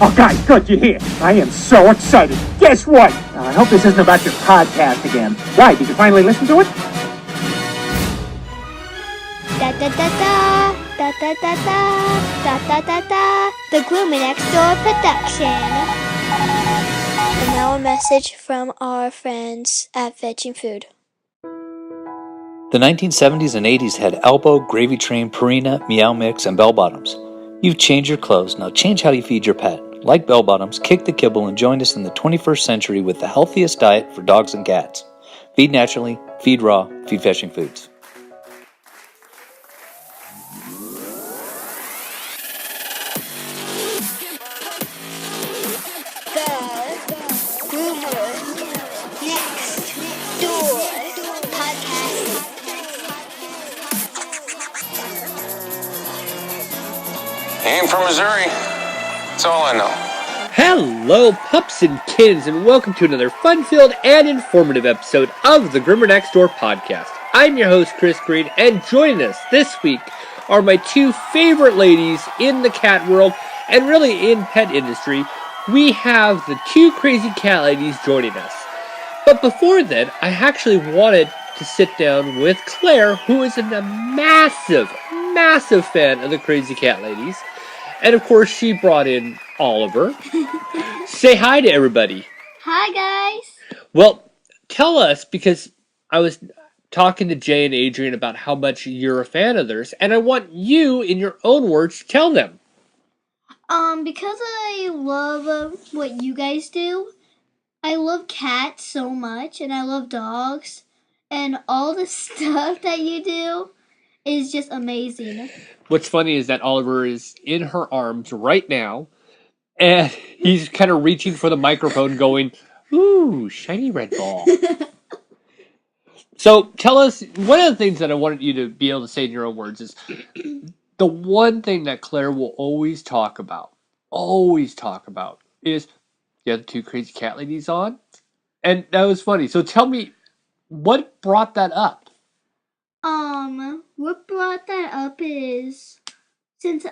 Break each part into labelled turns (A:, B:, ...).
A: Oh, guys, good, you hear? I am so excited. Guess what? I hope this isn't about your podcast again. Why, did you finally listen to it?
B: Da-da-da-da, da-da-da-da, da-da-da-da, the Gloomy Next Door production. And now a message from our friends at Fetching Food.
C: The 1970s and 80s had Elbow, Gravy Train, Purina, Meow Mix, and Bell Bottoms. You've changed your clothes, now change how you feed your pet. Like Bell Bottoms, kick the kibble and join us in the 21st century with the healthiest diet for dogs and cats. Feed naturally, feed raw, feed Fetching Foods.
D: I'm from Missouri. That's all I know.
E: Hello, pups and kittens, and welcome to another fun-filled and informative episode of the Groomer Next Door podcast. I'm your host, Chris Green, and joining us this week are my two favorite ladies in the cat world, and really in pet industry. We have the two crazy cat ladies joining us. But before then, I actually wanted to sit down with Claire, who is a massive fan of the crazy cat ladies. And of course, she brought in Oliver. Say hi to everybody.
B: Hi, guys.
E: Well, tell us, because I was talking to Jay and Adrienne about how much you're a fan of theirs, and I want you, in your own words, to tell them.
B: Because I love what you guys do, I love cats so much, and I love dogs, and all the stuff that you do is just amazing.
E: What's funny is that Oliver is in her arms right now, and he's kind of reaching for the microphone going, ooh, shiny red ball. So tell us, one of the things that I wanted you to be able to say in your own words is, the one thing that Claire will always talk about is, you have the two crazy cat ladies on? And that was funny. So tell me, what brought that up?
B: What brought that up is, since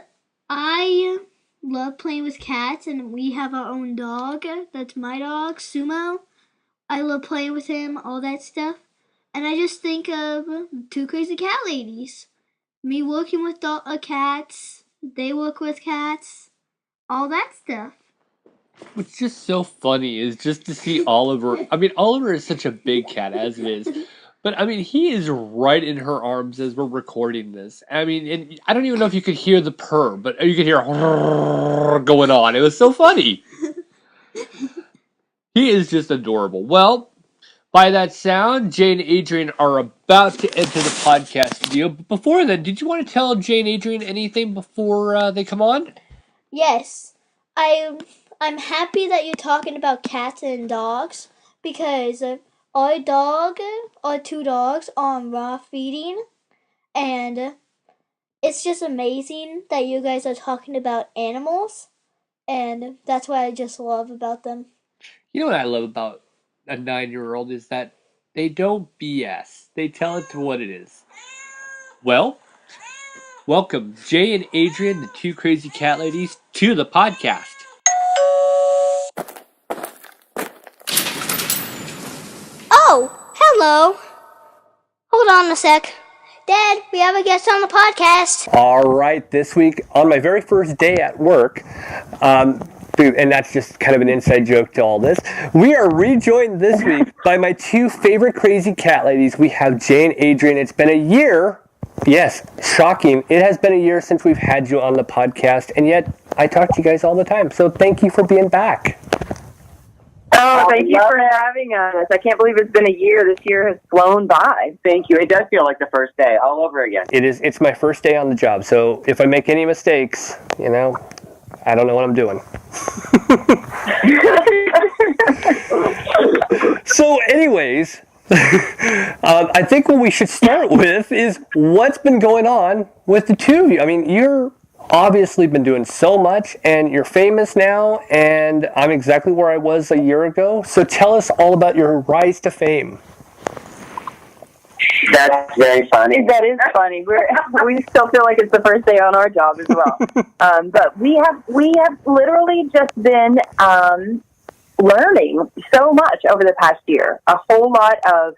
B: I love playing with cats and we have our own dog, that's my dog, Sumo. I love playing with him, all that stuff. And I just think of two crazy cat ladies. Me working with cats, they work with cats, all that stuff.
E: What's just so funny is just to see Oliver. I mean, Oliver is such a big cat as it is. But, I mean, he is right in her arms as we're recording this. I mean, and I don't even know if you could hear the purr, but you could hear going on. It was so funny. He is just adorable. Well, by that sound, Jae and Adrienne are about to enter the podcast studio. But before then, did you want to tell Jae and Adrienne anything before they come on?
B: Yes. I'm happy that you're talking about cats and dogs, because our two dogs are on raw feeding, and it's just amazing that you guys are talking about animals, and that's what I just love about them.
E: You know what I love about a 9-year-old is that they don't BS. They tell it to what it is. Well, welcome Jae and Adrienne, the two crazy cat ladies, to the podcast.
B: Oh, hello. Hold on a sec. Dad, we have a guest on the podcast.
F: All right, this week on my very first day at work, and that's just kind of an inside joke to all this, we are rejoined this week by my two favorite crazy cat ladies. We have Jae and Adrienne. It's been a year. Yes, shocking. It has been a year since we've had you on the podcast, and yet I talk to you guys all the time. So thank you for being back.
G: Oh, thank you for having us. I can't believe it's been a year. This year has flown by. Thank you. It does feel like the first day all over again.
F: It's my first day on the job, so if I make any mistakes, I don't know what I'm doing. So anyways, I think what we should start with is what's been going on with the two of you. I mean, you're obviously been doing so much, and you're famous now, and I'm exactly where I was a year ago. So tell us all about your rise to fame.
G: That's very funny. That is funny. We still feel like it's the first day on our job as well. But we have literally just been learning so much over the past year. A whole lot of,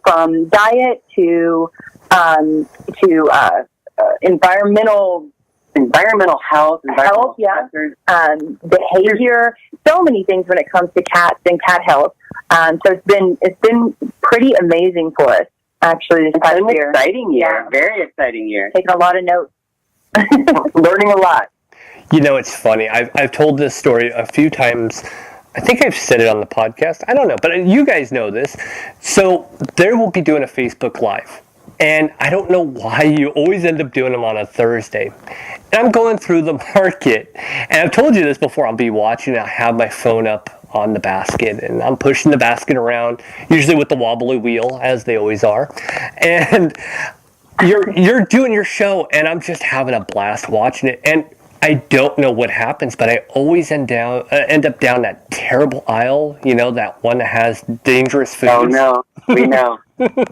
G: from diet to environmental health, stressors, behavior, so many things when it comes to cats and cat health. So it's been pretty amazing for us, actually, this past year. Exciting year. Yeah. Very exciting year. Taking a lot of notes. Learning a lot.
F: You know, it's funny. I've told this story a few times. I think I've said it on the podcast. I don't know, but you guys know this. So there will be doing a Facebook Live. And I don't know why you always end up doing them on a Thursday. And I'm going through the market. And I've told you this before. I'll be watching. I have my phone up on the basket. And I'm pushing the basket around, usually with the wobbly wheel, as they always are. And you're doing your show. And I'm just having a blast watching it. And I don't know what happens, but I always end up down that terrible aisle, that one that has dangerous foods.
G: Oh, no. We know.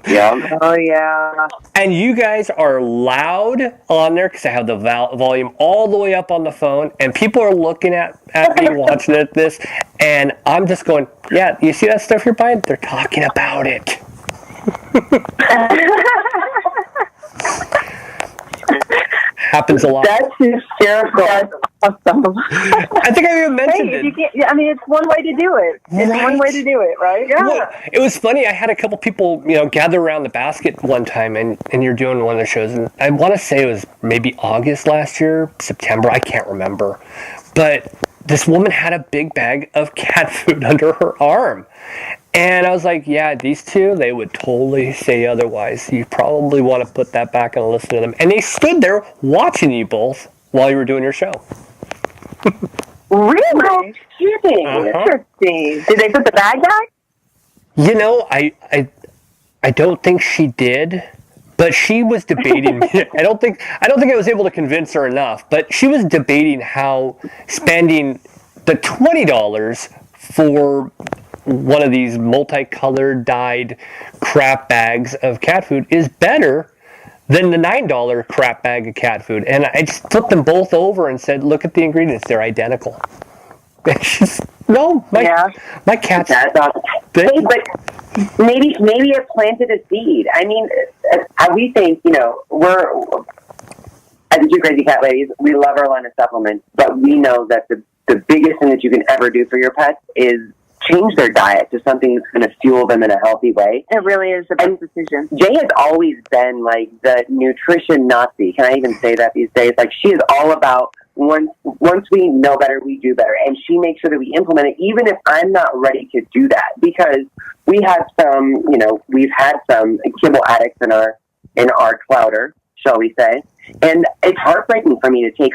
G: Yeah. Oh, yeah.
F: And you guys are loud on there because I have the volume all the way up on the phone, and people are looking at me watching this, and I'm just going, yeah, you see that stuff you're buying? They're talking about it. Happens a lot.
G: That's hysterical. That's awesome.
F: I think I even mentioned it.
G: It's one way to do it. It's one way to do it, right? Yeah.
F: Well, it was funny. I had a couple people, gather around the basket one time, and you're doing one of the shows, and I want to say it was maybe August last year, September, I can't remember. But this woman had a big bag of cat food under her arm. And I was like, yeah, these two, they would totally say otherwise. You probably want to put that back and listen to them. And they stood there watching you both while you were doing your show.
G: Really? Interesting. Interesting. Did they put the bag back?
F: I don't think she did. But she was debating. I don't think I was able to convince her enough. But she was debating how spending the $20 for one of these multicolored dyed crap bags of cat food is better than the $9 crap bag of cat food. And I just flipped them both over and said, look at the ingredients, they're identical. And she's, no, my cat's...
G: Hey, but maybe it planted a seed. I mean, we think, we're, as the two crazy cat ladies, we love our line of supplements, but we know that the biggest thing that you can ever do for your pets is change their diet to something that's going to fuel them in a healthy way. It really is the best decision. Jay has always been like the nutrition Nazi. Can I even say that these days? Like, she is all about once we know better, we do better. And she makes sure that we implement it, even if I'm not ready to do that. Because we have we've had some kibble addicts in our clouder, shall we say. And it's heartbreaking for me to take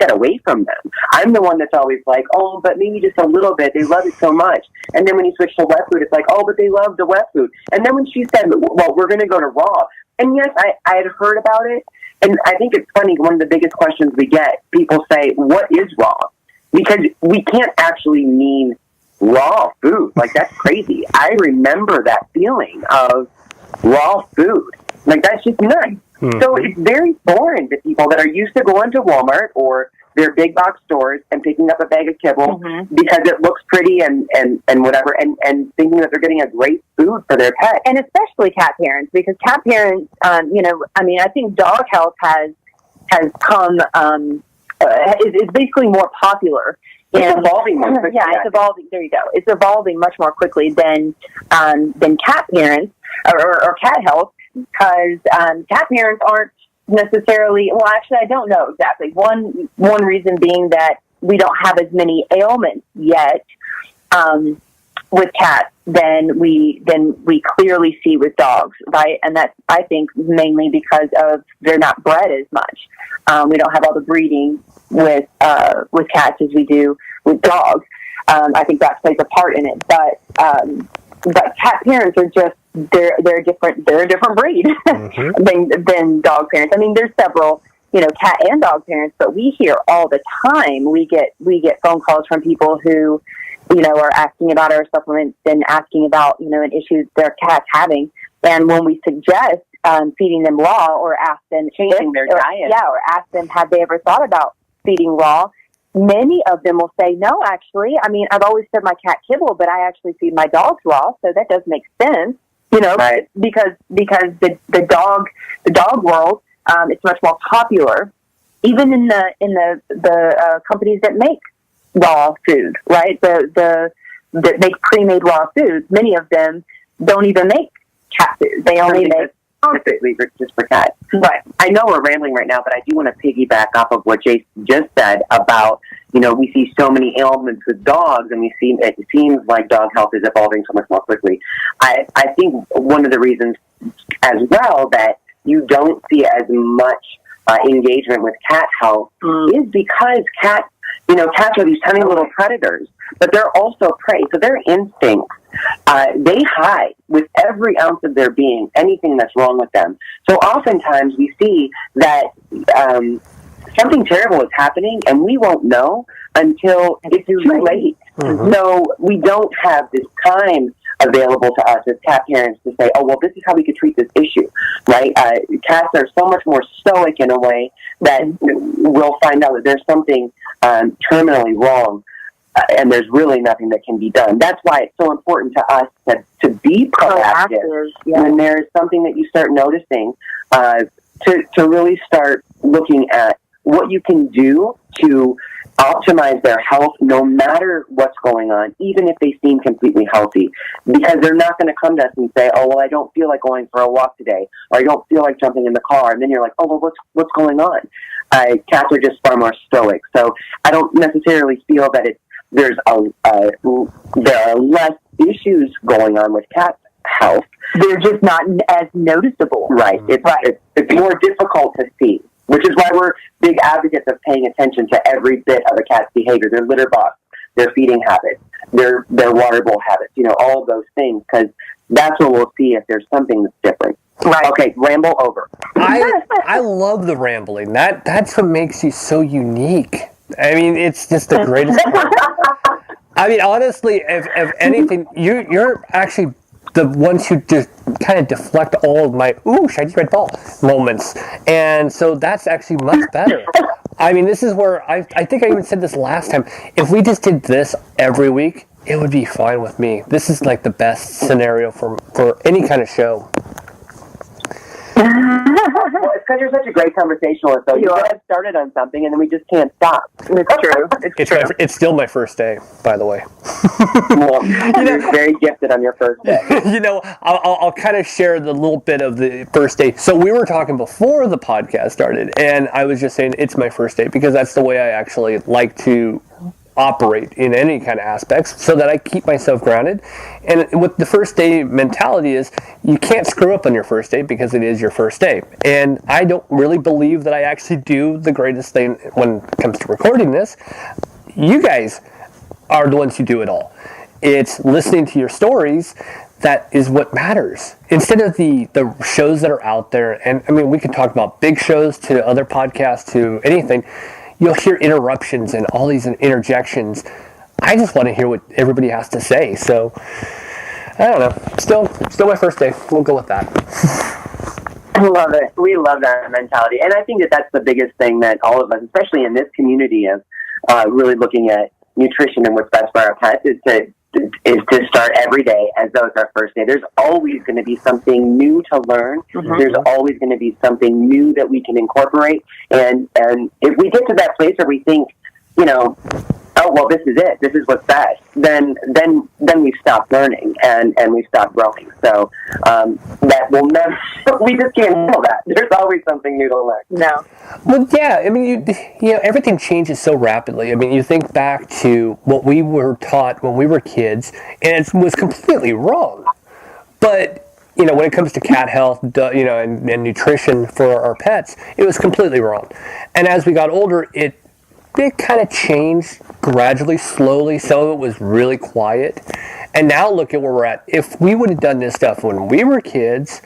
G: that away from them. I'm the one that's always like, oh, but maybe just a little bit. They love it so much. And then when you switch to wet food, it's like, oh, but they love the wet food. And then when she said, well, we're going to go to raw. And yes, I had heard about it. And I think it's funny, one of the biggest questions we get, people say, what is raw? Because we can't actually mean raw food. Like, that's crazy. I remember that feeling of raw food. Like, that's just nuts. So it's very foreign to people that are used to going to Walmart or their big box stores and picking up a bag of kibble because it looks pretty and whatever, and thinking that they're getting a great food for their pet. And especially cat parents, because cat parents, I think dog health has come, is basically more popular. It's evolving more quickly. Yeah, it's evolving. There you go. It's evolving much more quickly than cat parents or cat health. Because cat parents aren't necessarily, well, actually, I don't know exactly. One reason being that we don't have as many ailments yet with cats than we clearly see with dogs, right? And that's, I think, mainly because of they're not bred as much. We don't have all the breeding with cats as we do with dogs. I think that plays a part in it, but cat parents are just they're a different breed than dog parents. I mean, there's several cat and dog parents, but we hear all the time. We get phone calls from people who are asking about our supplements and asking about an issue their cat's having,
H: And when we suggest feeding them raw or ask them
G: Changing their diet.
H: Yeah, or ask them, have they ever thought about feeding raw? Many of them will say, no, actually. I mean, I've always fed my cat kibble, but I actually feed my dogs raw, so that does make sense. You know,
G: Right.
H: because the dog world, it's much more popular, even in the companies that make raw food, right? That make pre-made raw foods. Many of them don't even make cat food. They only make
G: specifically just for cats.
H: right.
G: I know we're rambling right now, but I do want to piggyback off of what Jason just said about, we see so many ailments with dogs, and it seems like dog health is evolving so much more quickly. I think one of the reasons as well that you don't see as much engagement with cat health is because cats are these tiny little predators, but they're also prey. So their instincts, they hide with every ounce of their being anything that's wrong with them. So oftentimes we see that something terrible is happening, and we won't know until it's too late.
F: Mm-hmm.
G: So we don't have this time available to us as cat parents to say, oh, well, this is how we could treat this issue, right? Cats are so much more stoic in a way that we'll find out that there's something terminally wrong, and there's really nothing that can be done. That's why it's so important to us to be proactive when there's something that you start noticing, to really start looking at what you can do to optimize their health no matter what's going on, even if they seem completely healthy, because they're not going to come to us and say, oh, well, I don't feel like going for a walk today, or I don't feel like jumping in the car. And then you're like, oh, well, what's going on? Cats are just far more stoic. So I don't necessarily feel that there are less issues going on with cat health.
H: They're just not as noticeable.
G: Right. It's more difficult to see, which is why we're big advocates of paying attention to every bit of a cat's behavior, their litter box, their feeding habits, their water bowl habits, all of those things, because that's what we'll see if there's something that's different. Right. Okay, ramble over.
F: I love the rambling. That's what makes you so unique. I mean, it's just the greatest part. I mean, honestly, if anything, you're actually the ones who just kind of deflect all of my shiny red ball moments, and so that's actually much better. I mean, this is where I think I even said this last time. If we just did this every week, it would be fine with me. This is like the best scenario for any kind of show.
G: Well, it's because you're such a great conversationalist, though. You have started on something, and then we just can't stop.
H: It's true. It's true.
F: It's still my first day, by the way.
G: Well, you're very gifted on your first day.
F: I'll kind of share the little bit of the first day. So we were talking before the podcast started, and I was just saying it's my first day because that's the way I actually like to operate in any kind of aspects, so that I keep myself grounded. And what the first day mentality is, you can't screw up on your first day because it is your first day. And I don't really believe that I actually do the greatest thing when it comes to recording this. You guys are the ones who do it all. It's listening to your stories that is what matters. Instead of the shows that are out there, and I mean, we could talk about big shows to other podcasts to anything, you'll hear interruptions and all these interjections. I just want to hear what everybody has to say. So, I don't know. Still my first day. We'll go with that.
G: I love it. We love that mentality. And I think that that's the biggest thing that all of us, especially in this community of really looking at nutrition and what's best for our pets, is to start every day as though it's our first day. There's always going to be something new to learn. Mm-hmm. There's always going to be something new that we can incorporate. And if we get to that place where we think, oh, well, this is it. This is what's best. Then we stop learning and we stop growing. So that will never. We just can't handle that. There's always something new to learn.
H: No.
F: Well, yeah. I mean, everything changes so rapidly. I mean, you think back to what we were taught when we were kids, and it was completely wrong. But when it comes to cat health, and nutrition for our pets, it was completely wrong. And as we got older, it kind of changed gradually, slowly. Some of it was really quiet. And now look at where we're at. If we would have done this stuff when we were kids,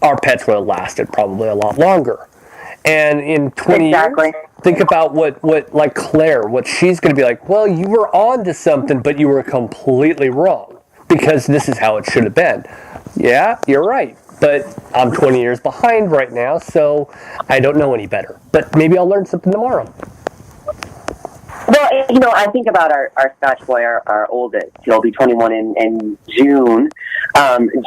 F: our pets would have lasted probably a lot longer. And in 20 years, think about what like Claire, what she's going to be like, well, you were on to something, but you were completely wrong because this is how it should have been. Yeah, you're right. but I'm 20 years behind right now, so I don't know any better. But maybe I'll learn something tomorrow.
G: Well, I think about our Scotch boy, our oldest. He'll be 21 in June,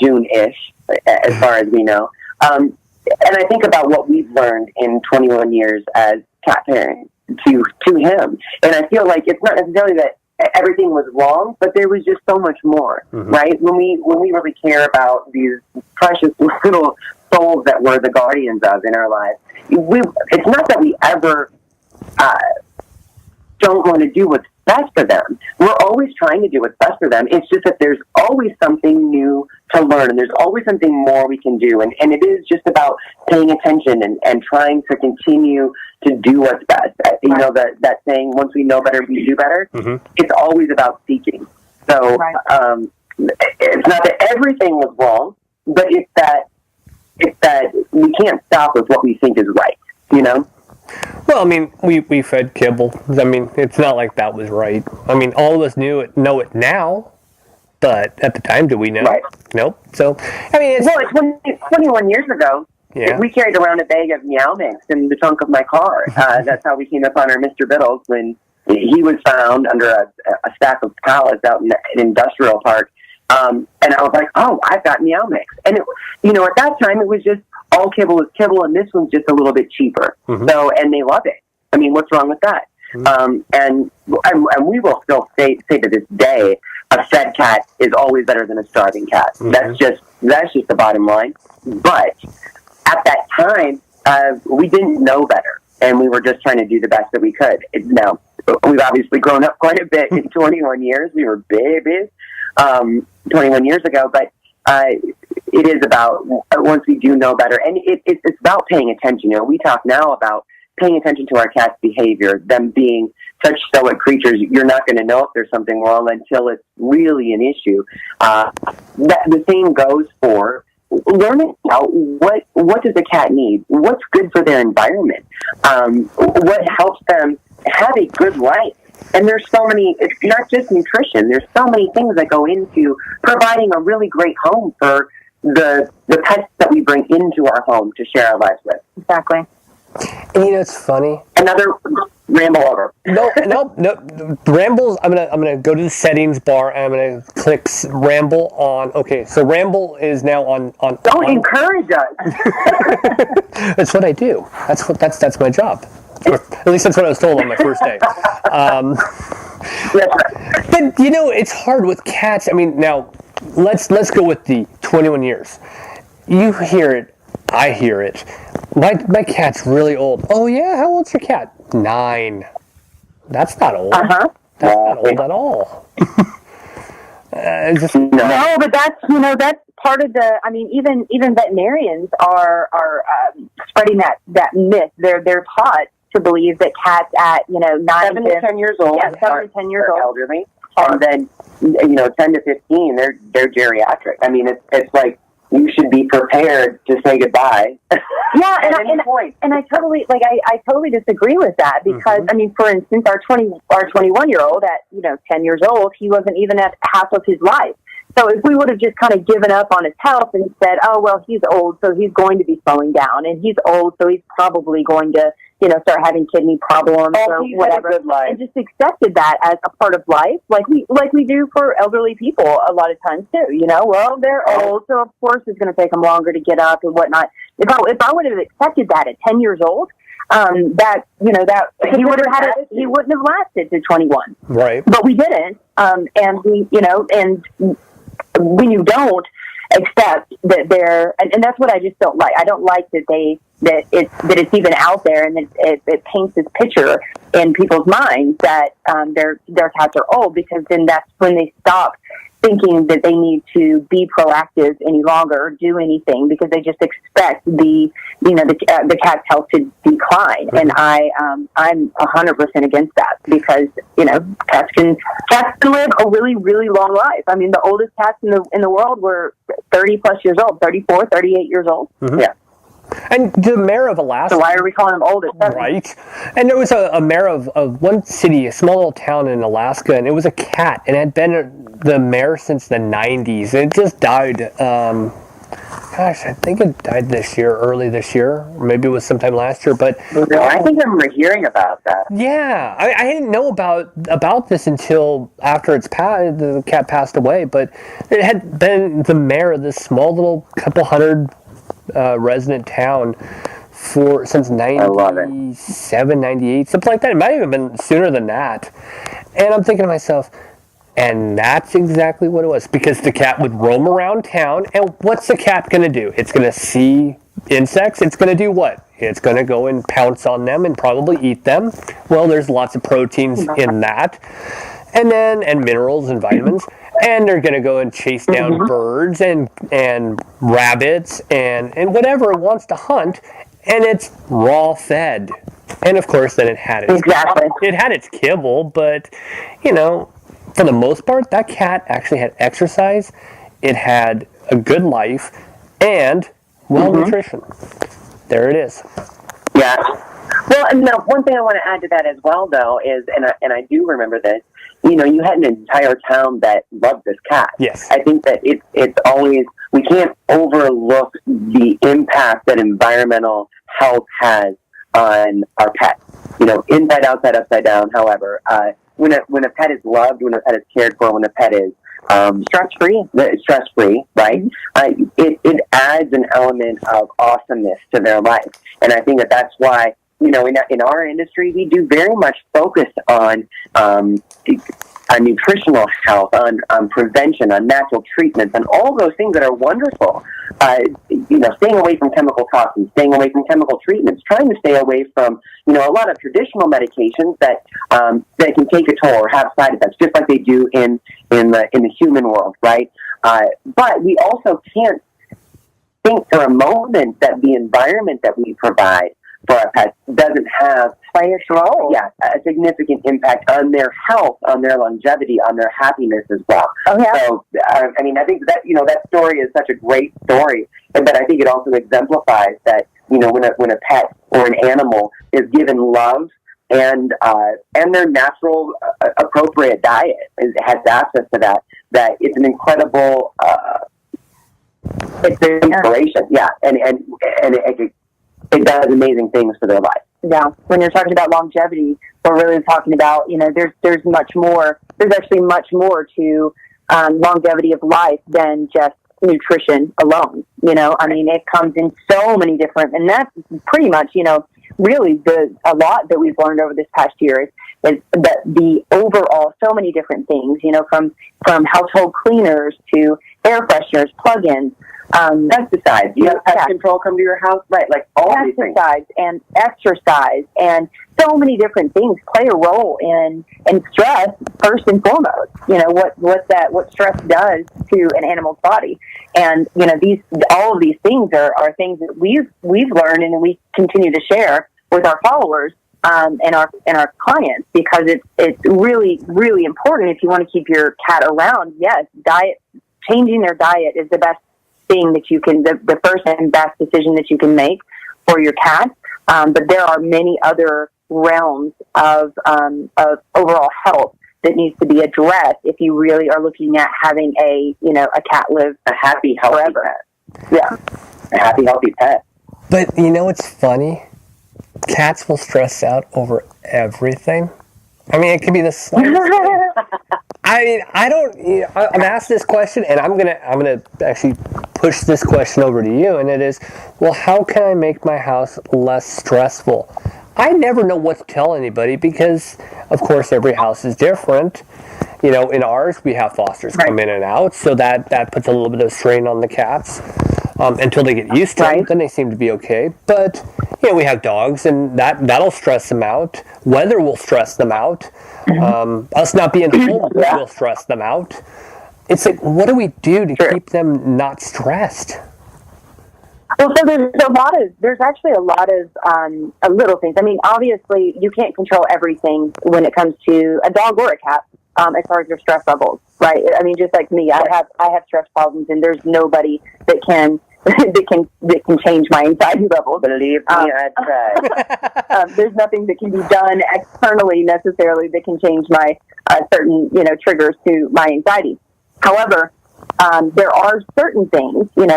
G: June-ish, as far as we know. And I think about what we've learned in 21 years as cat parents to him. And I feel like it's not necessarily that everything was wrong, but there was just so much more, right? When we really care about these precious little souls that we're the guardians of in our lives, it's not that we ever don't want to do what's best for them. We're always trying to do what's best for them. It's just that there's always something new to learn, and there's always something more we can do. And it is just about paying attention and trying to continue to do what's best. That saying, once we know better, we do better. It's always about seeking. So it's not that everything was wrong, but it's that we can't stop with what we think is right,
F: Well, I mean, we fed kibble. I mean, it's not like that was right. I mean, all of us know it now, but at the time, did we know?
G: Right.
F: Nope. So, I mean,
G: it's 21 years ago.
F: Yeah.
G: We carried around a bag of Meow Mix in the trunk of my car. That's how we came upon our Mr. Biddles when he was found under a stack of pallets out in an industrial park. And I was like, oh, I've got Meow Mix. And, at that time, it was just all kibble is kibble, and this one's just a little bit cheaper. So, and they love it. I mean, what's wrong with that? And we will still say to this day, a fed cat is always better than a starving cat. That's just the bottom line. But at that time, we didn't know better, and we were just trying to do the best that we could. Now, we've obviously grown up quite a bit in 21 years. We were babies 21 years ago, but it is about once we do know better, and it's about paying attention. We talk now about paying attention to our cat's behavior, them being such stoic creatures. You're not going to know if there's something wrong until it's really an issue. The same goes for learning about what does a cat need, what's good for their environment, what helps them have a good life. And there's so many, it's not just nutrition, there's so many things that go into providing a really great home for the pets that we bring into our home to share our lives with.
H: Exactly.
F: And it's funny.
G: Another ramble over.
F: No. Rambles. I'm gonna go to the settings bar and I'm gonna click ramble on. Okay, so ramble is now on.
G: Don't encourage us.
F: That's what I do. That's my job. At least that's what I was told on my first day. But it's hard with cats. I mean, now let's go with the 21 years. You hear it, I hear it. My cat's really old. Oh yeah, how old's your cat? 9. That's not old. That's not old at all.
H: No, but that's part of the. I mean, even veterinarians are spreading that myth. They're taught to believe that cats at 9
G: 7 to 10 years old,
H: 7 to 10 years old,
G: elderly, and then 10 to 15, they're geriatric. I mean, it's like you should be prepared to say goodbye.
H: Yeah, and I totally I totally disagree with that because I mean, for instance, our 21-year-old at 10 years old, he wasn't even at half of his life. So if we would have just kind of given up on his health and said, oh well, he's old, so he's going to be slowing down, and he's old, so he's probably going to start having kidney problems or whatever, and just accepted that as a part of life, like we do for elderly people a lot of times too. Well, they're old, so of course it's going to take them longer to get up and whatnot. If I would have accepted that at 10 years old, that he would have he wouldn't have lasted to 21.
F: Right.
H: But we didn't, and we and when you don't accept that they're, and that's what I just don't like. I don't like that it's even out there, and it paints this picture in people's minds that their cats are old, because then that's when they stop thinking that they need to be proactive any longer or do anything, because they just expect the cat's health to decline. And I'm 100% against that, because cats can live a really, really long life. I mean, the oldest cats in the world were 30 plus years old, 34, 38 years old.
F: Yeah. And the mayor of Alaska.
H: So why are we calling them old?
F: Right. And there was a mayor of one city, a small little town in Alaska, and it was a cat, and it had been the mayor since the 90s. And it just died Gosh, I think it died this year, early this year. Or maybe it was sometime last year. But
G: I think I remember hearing about that.
F: yeah, I didn't know about this until after the cat passed away. But it had been the mayor of this small little couple hundred resident town since 97, 98, something like that. It might have even been sooner than that. And I'm thinking to myself, and that's exactly what it was, because the cat would roam around town, and what's the cat going to do? It's going to see insects. It's going to do what? It's going to go and pounce on them and probably eat them. Well, there's lots of proteins in that, and minerals and vitamins. And they're going to go and chase down birds and rabbits and whatever it wants to hunt, and it's raw fed. And of course, then it had its kibble, but for the most part, that cat actually had exercise, it had a good life, and nutrition. There it is.
G: Yeah. Well, and now one thing I want to add to that as well, though, is, and I do remember this, you had an entire town that loved this cat.
F: Yes.
G: I think that it's always, we can't overlook the impact that environmental health has on our pets. Inside, outside, upside down, however. When a pet is loved, when a pet is cared for, when a pet is stress-free, right? It adds an element of awesomeness to their life. And I think that's why, in our industry, we do very much focus on nutritional health, on prevention, on natural treatments, and all those things that are wonderful. Staying away from chemical toxins, staying away from chemical treatments, trying to stay away from, a lot of traditional medications that can take a toll or have side effects, just like they do in the human world, right? But we also can't think for a moment that the environment that we provide for our pets doesn't play a role. Yeah, a significant impact on their health, on their longevity, on their happiness as well. Oh, yeah. So, I think that, that story is such a great story, but I think it also exemplifies that, when a pet or an animal is given love and their natural, appropriate diet, has access to that it's an incredible, it's an inspiration. Yeah, and it does amazing things for their life.
H: Yeah, when you're talking about longevity, we're really talking about, there's much more. There's actually much more to longevity of life than just nutrition alone. It comes in so many different, and that's pretty much, really a lot that we've learned over this past year is that the overall so many different things, from household cleaners to air fresheners, plug-ins,
G: pesticides. You have pest control come to your house, right? Like all these things.
H: Pesticides and exercise and so many different things play a role in stress first and foremost. What stress does to an animal's body, and all of these things are things that we've learned and we continue to share with our followers and our clients, because it's really, really important if you want to keep your cat around. Yes, changing their diet is the best thing that you can, the first and best decision that you can make for your cat. But there are many other realms of overall health that needs to be addressed if you really are looking at having a cat live
G: a happy, healthy
H: forever.
G: Pet. Yeah, a happy, healthy pet.
F: But it's funny. Cats will stress out over everything. It could be the slightest thing. I'm asked this question, and I'm gonna actually push this question over to you, and it is, well, how can I make my house less stressful? I never know what to tell anybody because, of course, every house is different. In ours, we have fosters come in and out, so that puts a little bit of strain on the cats until they get used to it. Then they seem to be okay. But we have dogs, and that'll stress them out. Weather will stress them out. Us not being home will stress them out. It's like, what do we do to keep them not stressed?
H: Well, so there's actually a lot of little things. Obviously, you can't control everything when it comes to a dog or a cat, as far as their stress levels, right? Just like me, I have stress problems, and there's nobody that can change my anxiety levels.
G: Believe me, I tried.
H: There's nothing that can be done externally necessarily that can change my certain triggers to my anxiety. However, there are certain things, and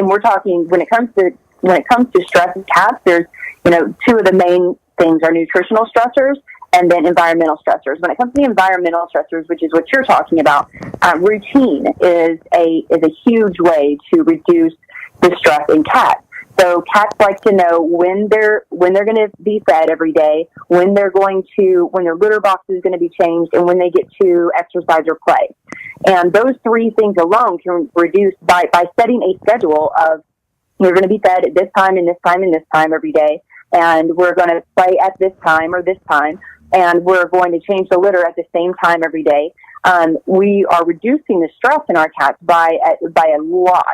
H: we're talking when it comes to stress in cats. There's, two of the main things are nutritional stressors and then environmental stressors. When it comes to the environmental stressors, which is what you're talking about, routine is a huge way to reduce the stress in cats. So cats like to know when they're going to be fed every day, when their litter box is going to be changed, and when they get to exercise or play. And those three things alone can reduce by setting a schedule of, you're going to be fed at this time and this time and this time every day, and we're going to play at this time or this time, and we're going to change the litter at the same time every day. We are reducing the stress in our cats by a lot.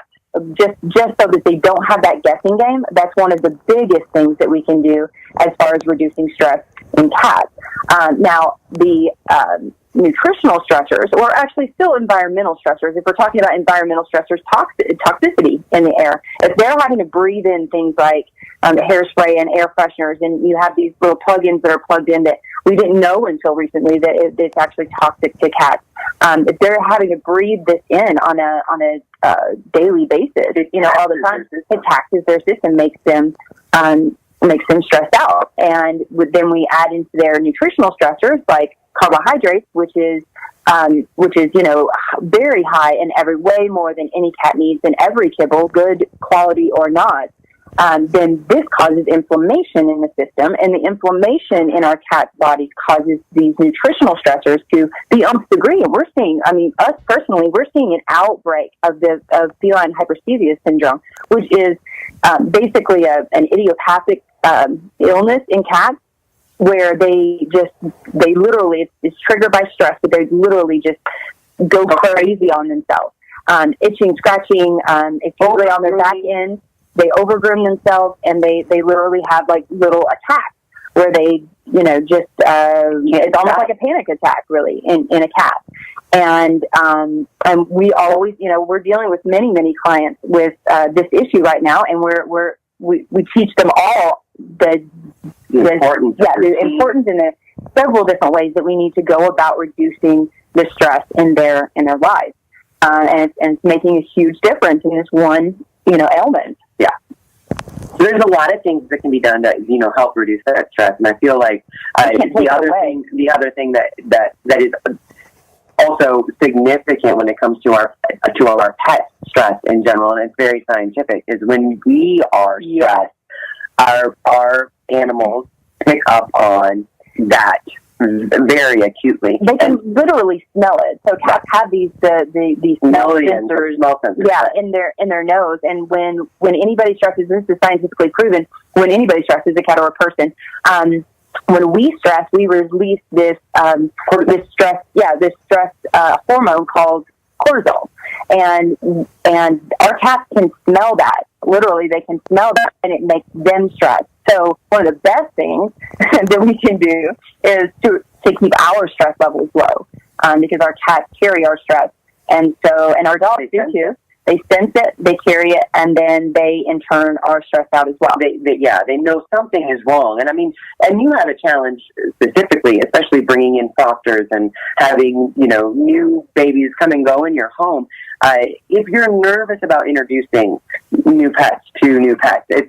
H: Just so that they don't have that guessing game. That's one of the biggest things that we can do as far as reducing stress in cats. Now, the nutritional stressors, or actually still environmental stressors, if we're talking about environmental stressors, toxicity in the air. If they're having to breathe in things like hairspray and air fresheners, and you have these little plug-ins that are plugged in that we didn't know until recently that it's actually toxic to cats. If they're having to breathe this in on a daily basis, all the time, it taxes their system, makes them stressed out. And then we add into their nutritional stressors like carbohydrates, which is very high in way more than any cat needs in every kibble, good quality or not. Then this causes inflammation in the system, and the inflammation in our cat's bodies causes these nutritional stressors to the nth degree. And we're seeing, us personally, we're seeing an outbreak of feline hyperesthesia syndrome, which is basically an idiopathic illness in cats, where they literally, it's triggered by stress, but they literally just go crazy on themselves. Itching, scratching, occasionally on their back end. They overgroom themselves, and they literally have like little attacks where they, it's almost like a panic attack, really, in a cat. And we always, we're dealing with many clients with this issue right now, and we teach them all the importance in the several different ways that we need to go about reducing the stress in their lives, and it's making a huge difference in this one ailment.
G: Yeah. So there's a lot of things that can be done to, help reduce that stress. And I feel like the other thing that is also significant when it comes to our pet stress in general, and it's very scientific, is when we are stressed, our animals pick up on that very acutely.
H: They can literally smell it. So cats have these smell sensors, in their nose. And when anybody stresses, this is scientifically proven, when anybody stresses, a cat or a person, when we stress, we release this stress hormone called cortisol, and our cats can smell that. Literally, they can smell that, and it makes them stress. So one of the best things that we can do is to keep our stress levels low, because our cats carry our stress, and our dogs do too. They sense it, they carry it, and then they, in turn, are stressed out as well.
G: They know something is wrong. And you have a challenge specifically, especially bringing in fosters and having, new babies come and go in your home. If you're nervous about introducing new pets, it's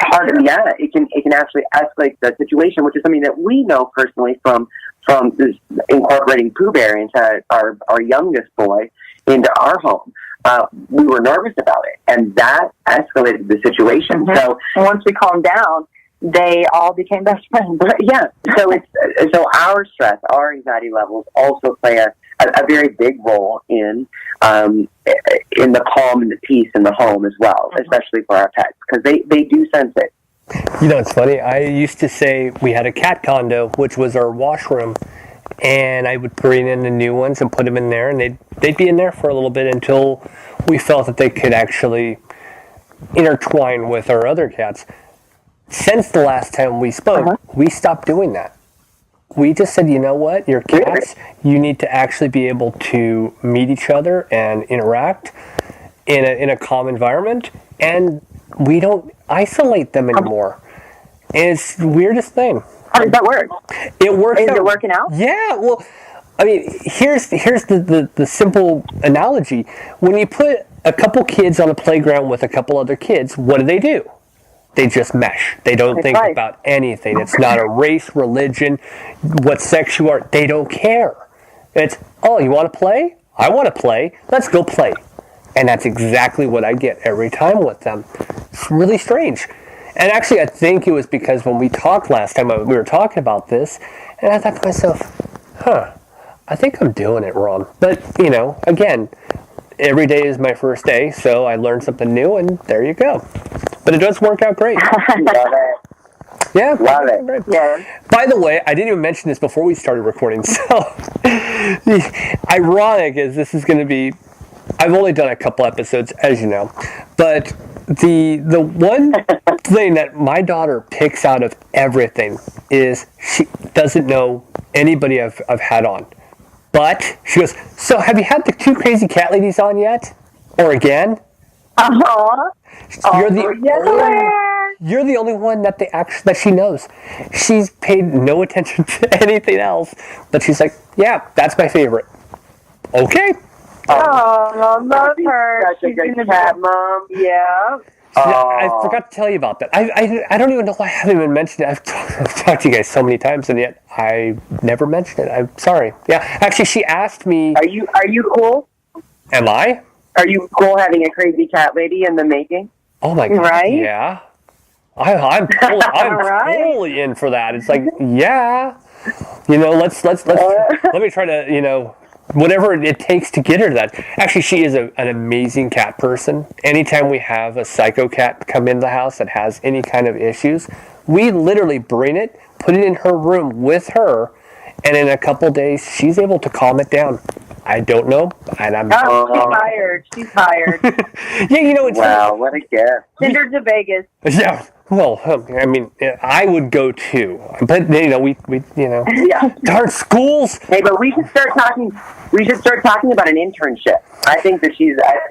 G: harder. Yeah, it can actually escalate the situation, which is something that we know personally from this incorporating Pooh Bear into our youngest boy into our home. We were nervous about it, and that escalated the situation.
H: Mm-hmm. So once we calmed down, they all became best friends.
G: Yeah. So our stress, our anxiety levels also play a very big role in the calm and the peace in the home as well, mm-hmm. especially for our pets, because they do sense it.
F: It's funny. I used to say we had a cat condo, which was our washroom, and I would bring in the new ones and put them in there, and they'd be in there for a little bit until we felt that they could actually intertwine with our other cats. Since the last time we spoke, we stopped doing that. We just said, you know what, your cats, you need to actually be able to meet each other and interact in a calm environment, and we don't isolate them anymore. And it's the weirdest thing.
H: How does that work?
F: It works.
H: Is it working out?
F: Yeah, well, I mean, here's the simple analogy. When you put a couple kids on a playground with a couple other kids, what do? They just mesh. They don't think about anything. It's not a race, religion, what sex you are. They don't care. It's, oh, you want to play? I want to play. Let's go play. And that's exactly what I get every time with them. It's really strange. And actually, I think it was because when we talked last time, we were talking about this, and I thought to myself, I think I'm doing it wrong. But, again, every day is my first day, so I learned something new, and there you go. But it does work out great.
G: Love it.
F: Yeah.
G: Love it.
H: Yeah.
F: By the way, I didn't even mention this before we started recording, so ironic is this is going to be, I've only done a couple episodes, as you know, but the one thing that my daughter picks out of everything is she doesn't know anybody I've had on. But she goes, so have you had the two crazy cat ladies on yet? Or again?
H: Uh-huh.
F: You're the only one that she knows. She's paid no attention to anything else, but she's like, yeah, that's my favorite. Okay.
H: Oh, love her.
G: Such a good cat mom.
H: Yeah.
F: I forgot to tell you about that. I don't even know why I haven't even mentioned it. I've talked to you guys so many times, and yet I never mentioned it. I'm sorry. Yeah, actually, she asked me.
G: Are you cool?
F: Am I?
G: Are you cool having a crazy cat lady in the making?
F: Oh my God!
H: Right?
F: Yeah. I'm totally in for that. It's like, yeah, let's let me try to whatever it takes to get her to that. Actually, she is an amazing cat person. Anytime we have a psycho cat come in the house that has any kind of issues, we literally bring it, put it in her room with her, and in a couple days, she's able to calm it down. I don't know, and I'm.
H: Oh, she's tired. She's tired.
F: Yeah, it's.
G: Wow, what a gift!
H: Send her to Vegas.
F: Yeah. Well, I mean, I would go too, but we
G: Yeah.
F: darn schools.
G: Hey, but we should start talking. We should start talking about an internship. I think she's got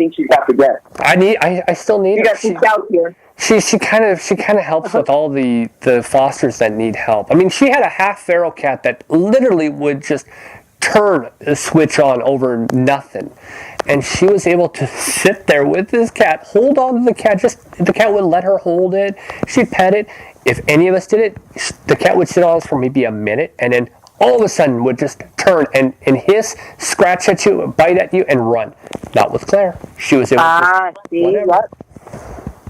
G: the gift.
F: I still need.
H: You got some scouts here.
F: She kind of helps with all the fosters that need help. I mean, she had a half feral cat that literally would just turn a switch on over nothing, and she was able to sit there with this cat, hold on to the cat. Just the cat would let her hold it. She'd pet it. If any of us did it, the cat would sit on us for maybe a minute, and then all of a sudden would just turn and hiss, scratch at you, bite at you, and run. Not with Claire. She was able to.
H: See,
F: whatever.
H: yep.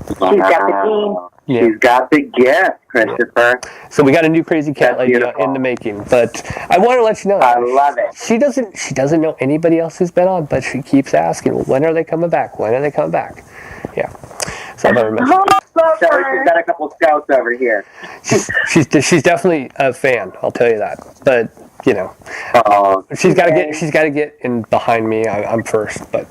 H: She's got the gene.
F: Yeah.
G: She's got the gift, Christopher.
F: So we got a new crazy cat lady in the making. But I want to let you know.
G: I love it.
F: She doesn't know anybody else who's been on, but she keeps asking, when are they coming back? When are they coming back? Yeah. So I never mentioned.
G: So she's got a couple scouts over here.
F: She's definitely a fan. I'll tell you that. But she's got to get in behind me. I'm first. But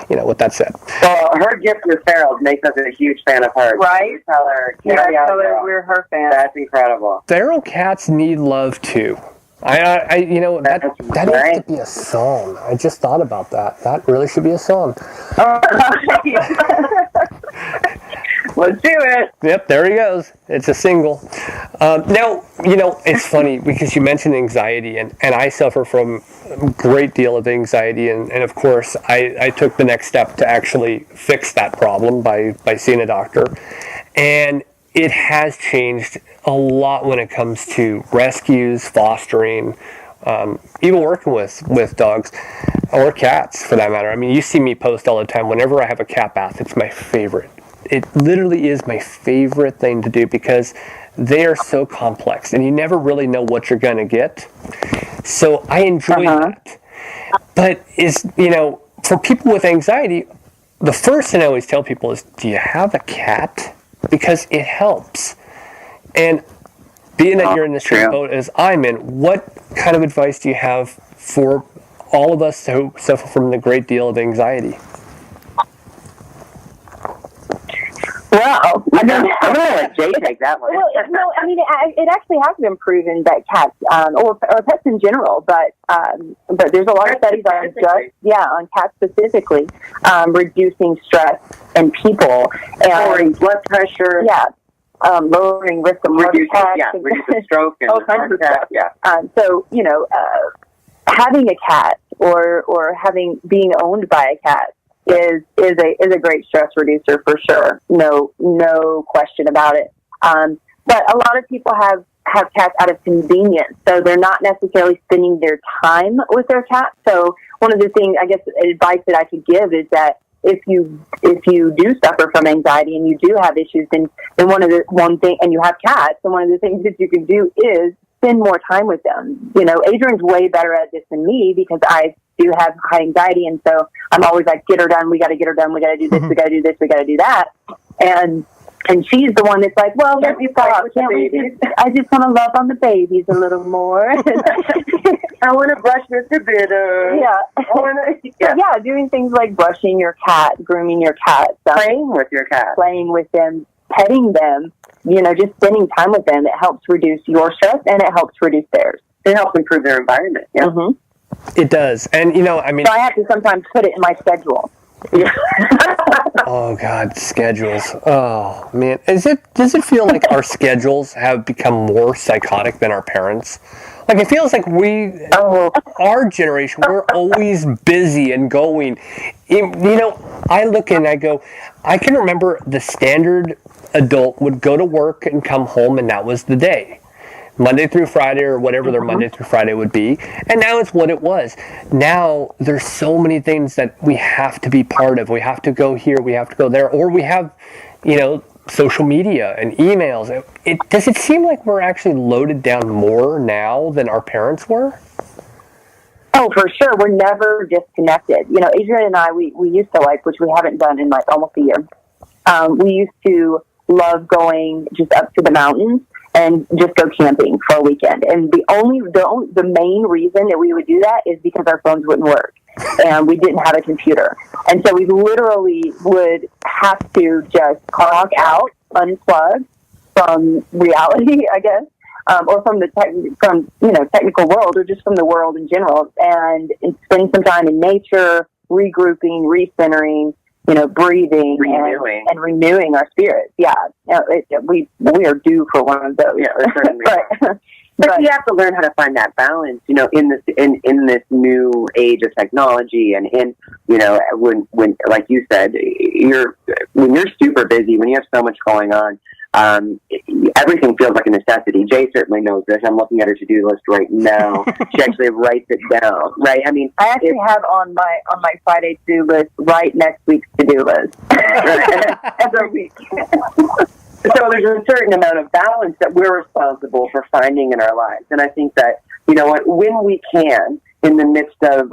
F: with that said,
G: well, her gift with ferals makes us a huge fan of hers.
H: Right?
G: Tell her.
H: We're her fans.
G: That's incredible.
F: feral cats need love too. That needs to be a song. I just thought about that. That really should be a song.
G: Let's do it.
F: Yep, there he goes. It's a single. Now, it's funny because you mentioned anxiety, and I suffer from a great deal of anxiety, and of course, I took the next step to actually fix that problem by seeing a doctor. And it has changed a lot when it comes to rescues, fostering, even working with dogs or cats for that matter. I mean, you see me post all the time. Whenever I have a cat bath, it's my favorite. It literally is my favorite thing to do because they are so complex and you never really know what you're going to get. So I enjoy that. But for people with anxiety, the first thing I always tell people is, do you have a cat? Because it helps. And being that you're in the same boat as I'm in, what kind of advice do you have for all of us who suffer from a great deal of anxiety?
H: Well,
G: I'm going to let Jay take that one.
H: Well, no, I mean, it actually has been proven that cats, or pets in general, but there's a lot of studies on cats specifically, reducing stress in people.
G: Lowering blood pressure.
H: Yeah. Lowering risk of heart attack.
G: Reducing stroke and
H: all kinds of stuff.
G: Yeah.
H: So, having a cat or being owned by a cat is a great stress reducer for sure. No question about it. But a lot of people have cats out of convenience, so they're not necessarily spending their time with their cat. So one of the things, I guess, advice that I could give is that if you do suffer from anxiety and you do have issues, then one thing, and you have cats, and one of the things that you can do is spend more time with them. Adrienne's way better at this than me because I do have high anxiety, and so I'm always like, get her done, we got to get her done, we got to do this, we got to do this, we got to do that. And she's the one that's like, well, let's stop. I just want to love on the babies a little more.
G: I want to brush Mr. Bitter.
H: Yeah. Doing things like brushing your cat, grooming your cat,
G: playing with your cat,
H: playing with them, petting them. Just spending time with them. It helps reduce your stress and it helps reduce theirs.
G: It helps improve their environment. Yeah.
H: Mm-hmm.
F: It does, and
H: so I have to sometimes put it in my schedule. Yeah.
F: Oh God, schedules. Oh man, does it feel like our schedules have become more psychotic than our parents? Like it feels like our generation, we're always busy and going. I look and I go, I can remember the standard adult would go to work and come home, and that was the day. Monday through Friday or whatever their Monday through Friday would be. And now it's what it was. Now there's so many things that we have to be part of. We have to go here, we have to go there, or we have, social media and emails. Does it seem like we're actually loaded down more now than our parents were?
H: Oh, for sure. We're never disconnected. Adrienne and I, we used to which we haven't done in almost a year. We used to love going just up to the mountains and just go camping for a weekend. And the main reason that we would do that is because our phones wouldn't work and we didn't have a computer. And so we literally would have to just clock out, unplug from reality, I guess, or from the technical world, or just from the world in general, and spending some time in nature, regrouping, recentering, breathing and renewing our spirits. Yeah, we are due for one of those.
G: Yeah, certainly. But you have to learn how to find that balance, in this new age of technology, and when like you said, when you're super busy, when you have so much going on, everything feels like a necessity. Jay certainly knows this. I'm looking at her to-do list right now. She actually writes it down, right? I
H: actually have on my Friday to-do list write next week's to-do list every week.
G: So there's a certain amount of balance that we're responsible for finding in our lives. And I think that, when we can, in the midst of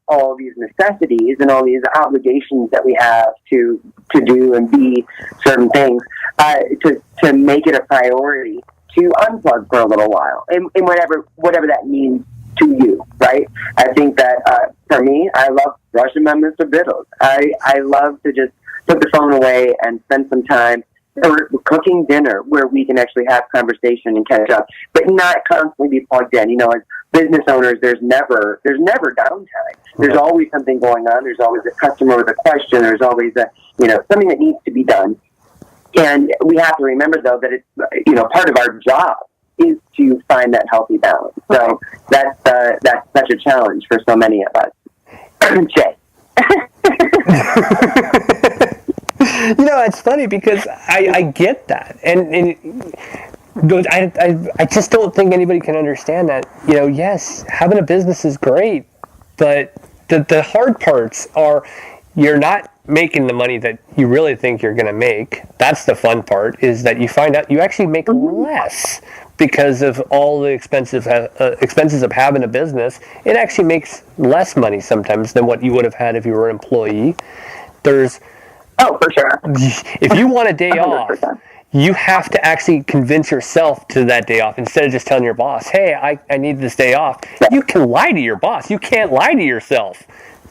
G: all these necessities and all these obligations that we have to do and be certain things, to make it a priority to unplug for a little while, and whatever that means to you, right? I think that for me, I love brushing my Mr. Biddles. I love to just put the phone away and spend some time cooking dinner where we can actually have conversation and catch up, but not constantly be plugged in. As business owners, there's never downtime. There's always something going on. There's always a customer with a question. There's always something that needs to be done. And we have to remember, though, that it's part of our job is to find that healthy balance. So that's such a challenge for so many of us. Jay.
F: It's funny because I get that, and I just don't think anybody can understand that. Yes, having a business is great, but the hard parts are you're not making the money that you really think you're going to make. That's the fun part, is that you find out you actually make less because of all the expenses of having a business. It actually makes less money sometimes than what you would have had if you were an employee.
H: Oh, for sure.
F: If you want a day 100%. Off, you have to actually convince yourself to that day off instead of just telling your boss, hey, I need this day off. Yeah. You can lie to your boss. You can't lie to yourself.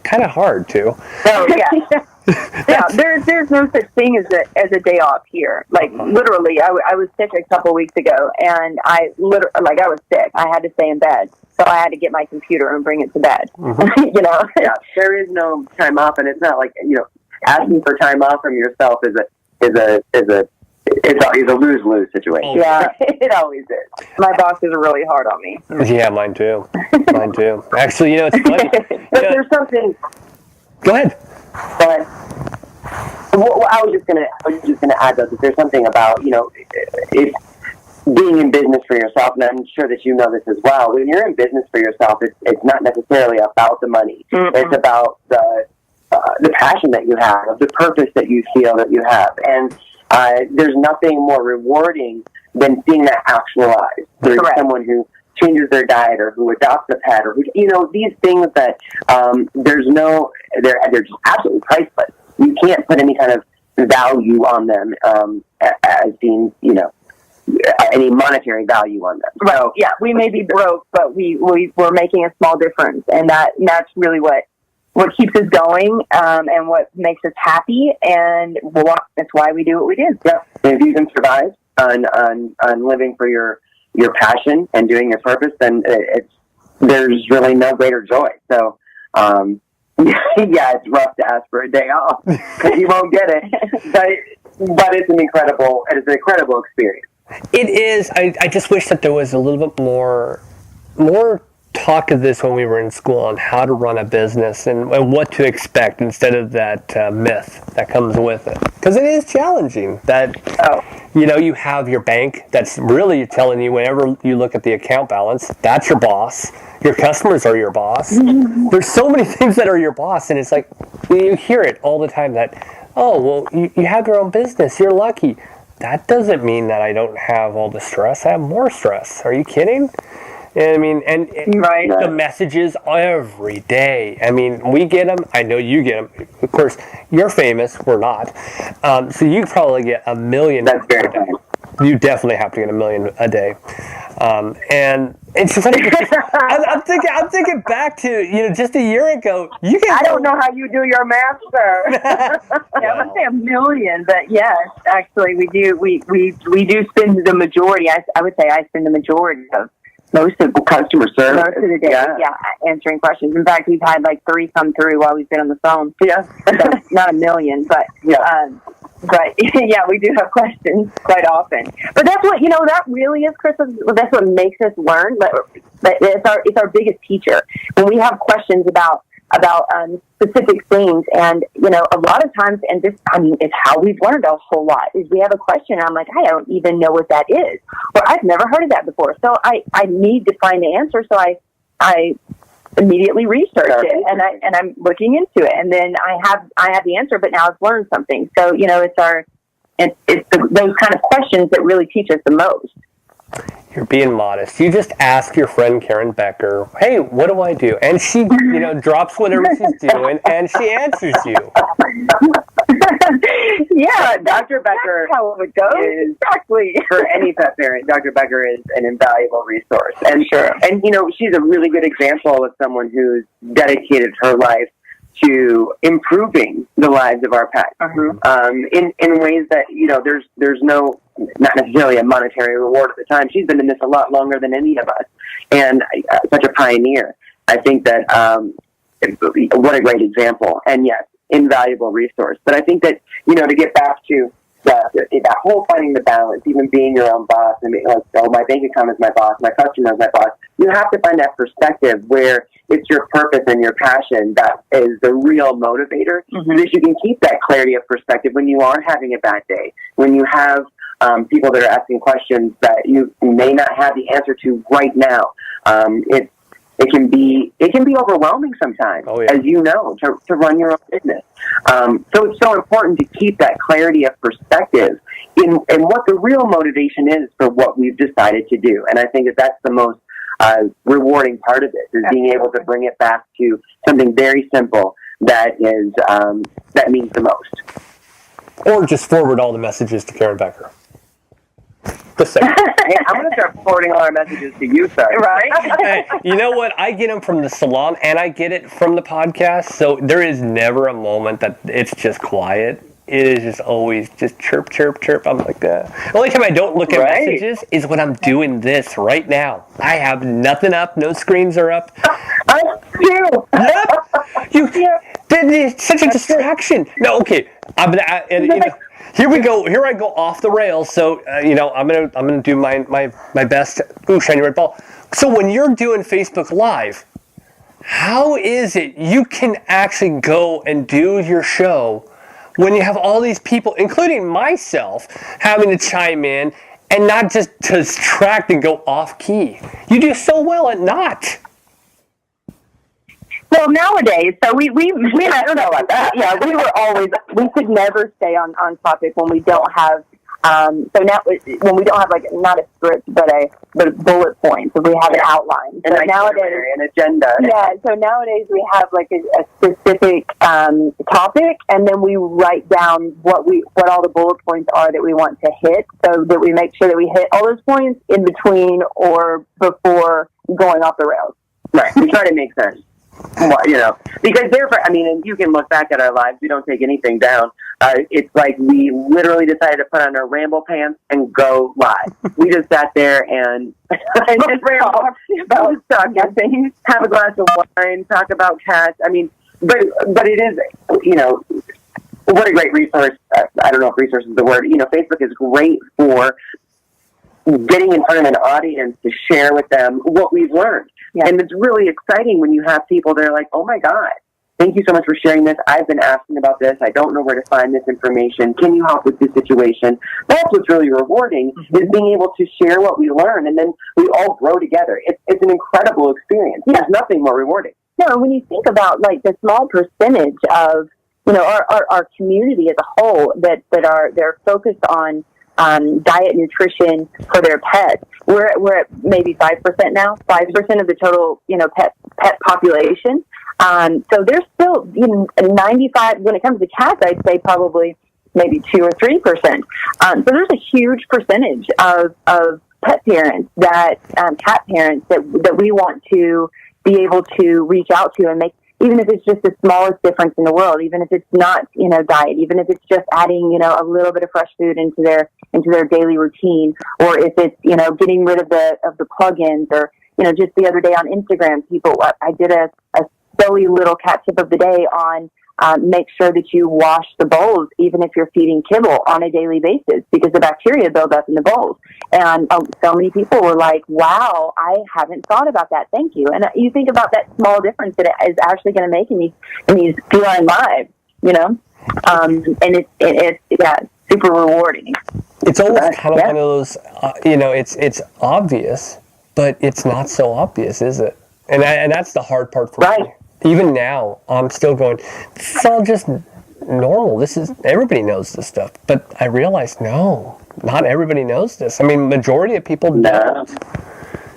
F: Kind of hard, too.
H: Oh, yeah. Yeah, there's no such thing as a day off here. Literally, I was sick a couple weeks ago, and I was sick. I had to stay in bed. So I had to get my computer and bring it to bed.
F: Mm-hmm.
G: Yeah, there is no time off, and it's not like, asking for time off from yourself is a it's a lose-lose situation.
F: Oh.
H: Yeah.
G: It always is.
H: My bosses are really hard on me.
F: Yeah, mine too. Mine too. Actually, it's funny.
G: But there's something.
F: Go ahead.
G: But I was just gonna add that there's something about if being in business for yourself, and I'm sure that you know this as well. When you're in business for yourself, it's not necessarily about the money. Mm-hmm. It's about the passion that you have, the purpose that you feel that you have, and there's nothing more rewarding than seeing that actualized through someone who changes their diet or who adopts a pet or who, these things that they're just absolutely priceless. You can't put any kind of value on them as being, any monetary value on them.
H: Right. So, yeah, we may be broke, but we're making a small difference, and that's really what keeps us going, and what makes us happy, and that's why we do what we do.
G: Yeah. And if you can survive on living for your passion and doing your purpose, then there's really no greater joy. So, yeah, it's rough to ask for a day off because you won't get it, but it's an incredible experience.
F: It is. I just wish that there was a little bit more talk of this when we were in school on how to run a business and what to expect instead of that myth that comes with it. Because it is challenging that, you have your bank that's really telling you whenever you look at the account balance, that's your boss. Your customers are your boss. Mm-hmm. There's so many things that are your boss, and it's like, you hear it all the time that, you have your own business, you're lucky. That doesn't mean that I don't have all the stress. I have more stress. Are you kidding? I mean, and the messages every day. I mean, we get them. I know you get them. Of course, you're famous. We're not. So you probably get 1 million.
G: That's very nice.
F: You definitely have to get 1 million a day. And it's funny because I'm thinking back to just a year ago.
H: I don't know how you do your math, sir. I would say 1 million, but yes, actually, we do. We do spend the majority. I would say I spend the majority of most of the customer service. Most of the day, yeah, answering questions. In fact, we've had like 3 come through while we've been on the phone. Yeah, so not 1 million, but but yeah, we do have questions quite often. But that's what that really is, Chris. That's what makes us learn. But it's our biggest teacher when we have questions about specific things, and a lot of times, and this, it's how we've learned a whole lot. Is we have a question, and I'm like, I don't even know what that is, or I've never heard of that before. So I need to find the answer. So I immediately research it, and I'm looking into it, and then I have the answer. But now I've learned something. So it's those kind of questions that really teach us the most.
F: You're being modest. You just ask your friend Karen Becker, hey, what do I do? And she, drops whatever she's doing, and she answers you.
G: Yeah, Dr. Becker.
H: That's how it goes. Exactly.
G: For any pet parent, Dr. Becker is an invaluable resource. And she's a really good example of someone who's dedicated her life to improving the lives of our pets in ways that there's not necessarily a monetary reward at the time. She's been in this a lot longer than any of us, and such a pioneer. I think that what a great example, and yes, invaluable resource. But I think that to get back to that whole finding the balance, even being your own boss, and being like, my bank account is my boss, my customer is my boss. You have to find that perspective where it's your purpose and your passion that is the real motivator, so that you can keep that clarity of perspective when you are having a bad day, when you have people that are asking questions that you may not have the answer to right now. It can be overwhelming sometimes, as you know, to run your own business. So it's so important to keep that clarity of perspective in what the real motivation is for what we've decided to do. And I think that's the most rewarding part of it, is being able to bring it back to something very simple that means the most.
F: Or just forward all the messages to Karen Becker. Hey,
G: I'm going to start forwarding all our messages to you, sir.
H: Right?
F: Hey, you know what? I get them from the salon, and I get it from the podcast, so there is never a moment that it's just quiet. It is just always just chirp, chirp, chirp. I'm like that. The only time I don't look at messages is when I'm doing this right now. I have nothing up. No screens are up. It's such a distraction. No, okay. here we go. Here I go off the rails. So I'm gonna do my best. Ooh, shiny red ball. So when you're doing Facebook Live, how is it you can actually go and do your show when you have all these people, including myself, having to chime in and not just distract and go off key? You do so well at not.
H: Well, nowadays, so we I don't know about that. Yeah, we could never stay on topic when we don't have, so now, when we don't have, like, not a script, but bullet points, so we have an outline. So nowadays,
G: an agenda.
H: Yeah, so nowadays we have, like, a specific topic, and then we write down what all the bullet points are that we want to hit, so that we make sure that we hit all those points in between or before going off the rails.
G: Right, we try to make sense. Well, because and you can look back at our lives, we don't take anything down. It's like we literally decided to put on our ramble pants and go live. We just sat there and just ramble about things, have a glass of wine, talk about cats. But it is, what a great resource. I don't know if resource is the word. Facebook is great for getting in front of an audience to share with them what we've learned. Yeah. And it's really exciting when you have people that are like, oh my God, thank you so much for sharing this. I've been asking about this. I don't know where to find this information. Can you help with this situation? That's what's really rewarding, is being able to share what we learn, and then we all grow together. It's an incredible experience. Yeah. There's nothing more rewarding.
H: No, when you think about, like, the small percentage of, our community as a whole they're focused on diet, nutrition for their pets. We're at maybe 5% now, 5% of the total, pet population. So there's still 95. When it comes to cats, I'd say probably maybe 2 or 3%. So there's a huge percentage of pet parents cat parents that we want to be able to reach out to and make, even if it's just the smallest difference in the world, even if it's not, diet, even if it's just adding, a little bit of fresh food into their daily routine, or if it's, getting rid of the plugins, or, just the other day on Instagram, I did a silly little cat tip of the day on, make sure that you wash the bowls, even if you're feeding kibble, on a daily basis, because the bacteria build up in the bowls. And so many people were like, wow, I haven't thought about that. Thank you. And you think about that small difference that it is actually going to make in these feline lives, and it's super rewarding.
F: It's almost kind of one of those, it's obvious, but it's not so obvious, is it? And that's the hard part for me. Even now, I'm still going, this is all just normal. Everybody knows this stuff. But I realize, no, not everybody knows this. Majority of people don't.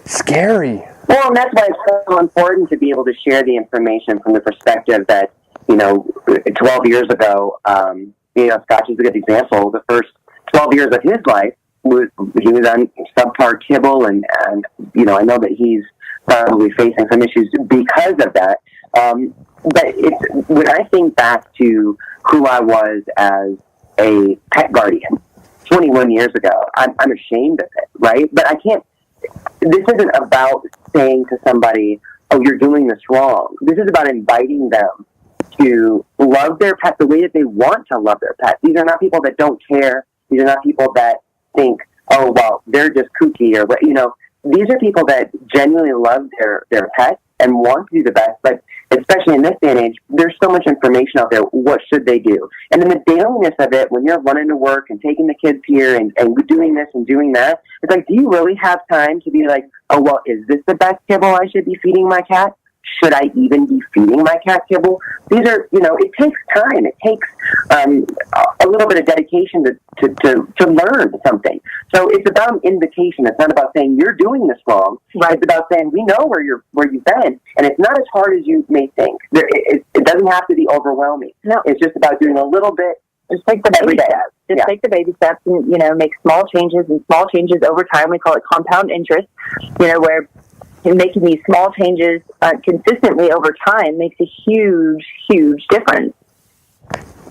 F: Scary.
G: Well, and that's why it's so important to be able to share the information from the perspective that, 12 years ago, Scotch is a good example. The first 12 years of his life, he was on subpar kibble, and I know that he's probably facing some issues because of that. But when I think back to who I was as a pet guardian 21 years ago, I'm ashamed of it, right? But I can't, this isn't about saying to somebody, oh, you're doing this wrong. This is about inviting them to love their pet the way that they want to love their pet. These are not people that don't care. These are not people that think, oh, well, they're just kooky, or, these are people that genuinely love their pet and want to do the best, but especially in this day and age, there's so much information out there. What should they do? And then the dailiness of it, when you're running to work and taking the kids here and doing this and doing that, it's like, do you really have time to be like, oh, well, is this the best kibble I should be feeding my cat? Should I even be feeding my cat kibble? These are, it takes time. It takes a little bit of dedication to learn something. So it's about an invitation. It's not about saying you're doing this wrong. Right. It's about saying we know where you've been, and it's not as hard as you may think. It doesn't have to be overwhelming. No, it's just about doing a little bit.
H: Just take the baby steps. Take the baby steps, and make small changes, and small changes over time. We call it compound interest. Where making these small changes consistently over time makes a huge, huge difference.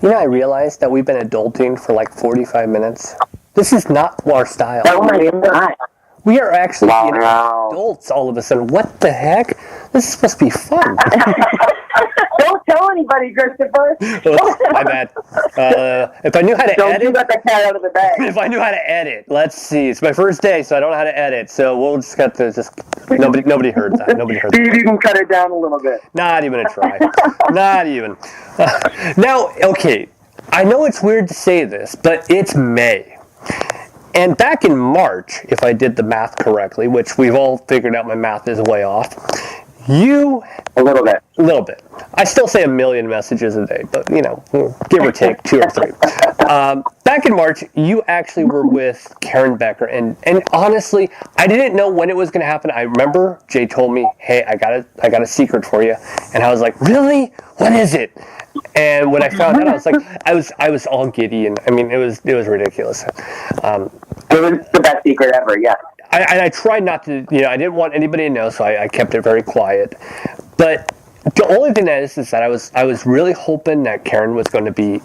F: I realized that we've been adulting for like 45 minutes. This is not our style.
H: Oh my God.
F: We are actually adults all of a sudden. What the heck? This is supposed to be fun.
G: Don't tell anybody, Christopher.
F: My bad. If I knew how to
G: Don't
F: edit,
G: you let the cat out of the bag.
F: if I knew how to edit, let's see. It's my first day, so I don't know how to edit. So we'll just got to nobody heard that. Nobody heard that.
G: You can cut it down a little bit.
F: Not even a try. Not even. Now, okay. I know it's weird to say this, but it's May. And back in March, if I did the math correctly, which we've all figured out my math is way off, you...
G: A little bit.
F: A little bit. I still say 1 million messages a day, but, you know, give or take 2 or 3. Back in March, you actually were with Karen Becker, and honestly, I didn't know when it was going to happen. I remember Jay told me, hey, I got a secret for you, and I was like, really? What is it? And when I found out, I was like, I was all giddy, and I mean, it was ridiculous.
G: It was the best secret ever, yeah.
F: I tried not to, you know, I didn't want anybody to know, so I kept it very quiet. But the only thing that is that I was really hoping that Karen was going to be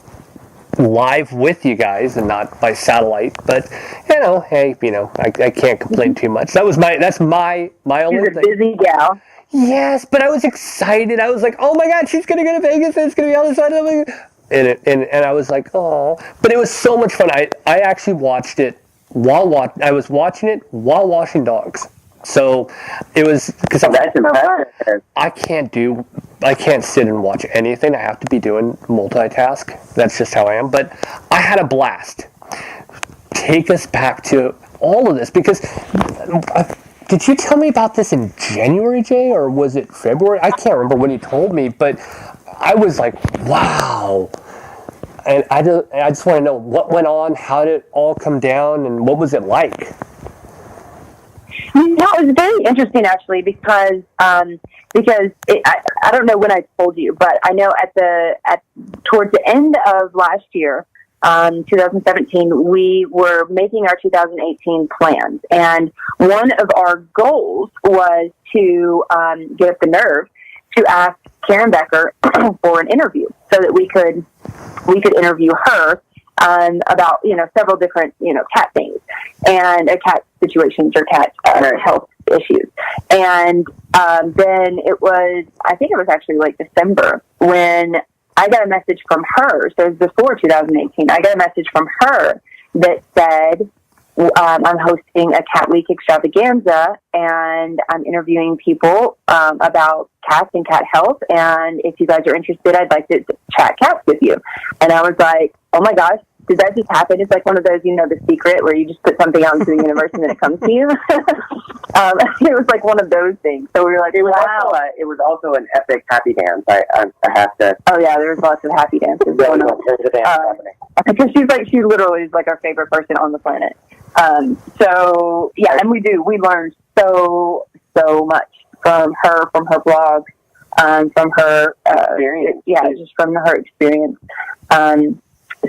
F: live with you guys and not by satellite. But you know, hey, you know, I can't complain too much. That's my only
G: She's a busy gal.
F: Yes, but I was excited. I was like, oh my God, she's going to go to Vegas and it's going to be on the side of me. And I was like, oh. But it was so much fun. I actually watched it I was watching it while washing dogs. So it was, because
G: That's impressive.
F: I can't sit and watch anything. I have to be doing multitask. That's just how I am. But I had a blast. Take us back to all of this, because did you tell me about this in January, Jay, or was it February? I can't remember when you told me, but I was like, wow. And I just want to know what went on, how did it all come down, and what was it like?
H: You know, it was very interesting actually because I don't know when I told you, but I know towards the end of last year, 2017, we were making our 2018 plans, and one of our goals was to get up the nerve to ask Karen Becker for an interview so that we could interview her about, you know, several different, you know, cat things and cat situations or cat health issues. And then I think it was actually like December when I got a message from her. So it was before 2018. I got a message from her that said, I'm hosting a Cat Week extravaganza, and I'm interviewing people about cats and cat health. And if you guys are interested, I'd like to chat cats with you. And I was like, oh my gosh, did that just happen? It's like one of those, you know, The Secret, where you just put something out into the universe and then it comes to you. It was like one of those things. So we were like, wow.
G: It was also an epic happy dance. I have to.
H: Oh yeah, there was lots of happy dances going on.
G: There's a dance happening.
H: Because she literally is like our favorite person on the planet. So yeah, and we learned so much from her blog, from her experience. Yeah, just from her experience.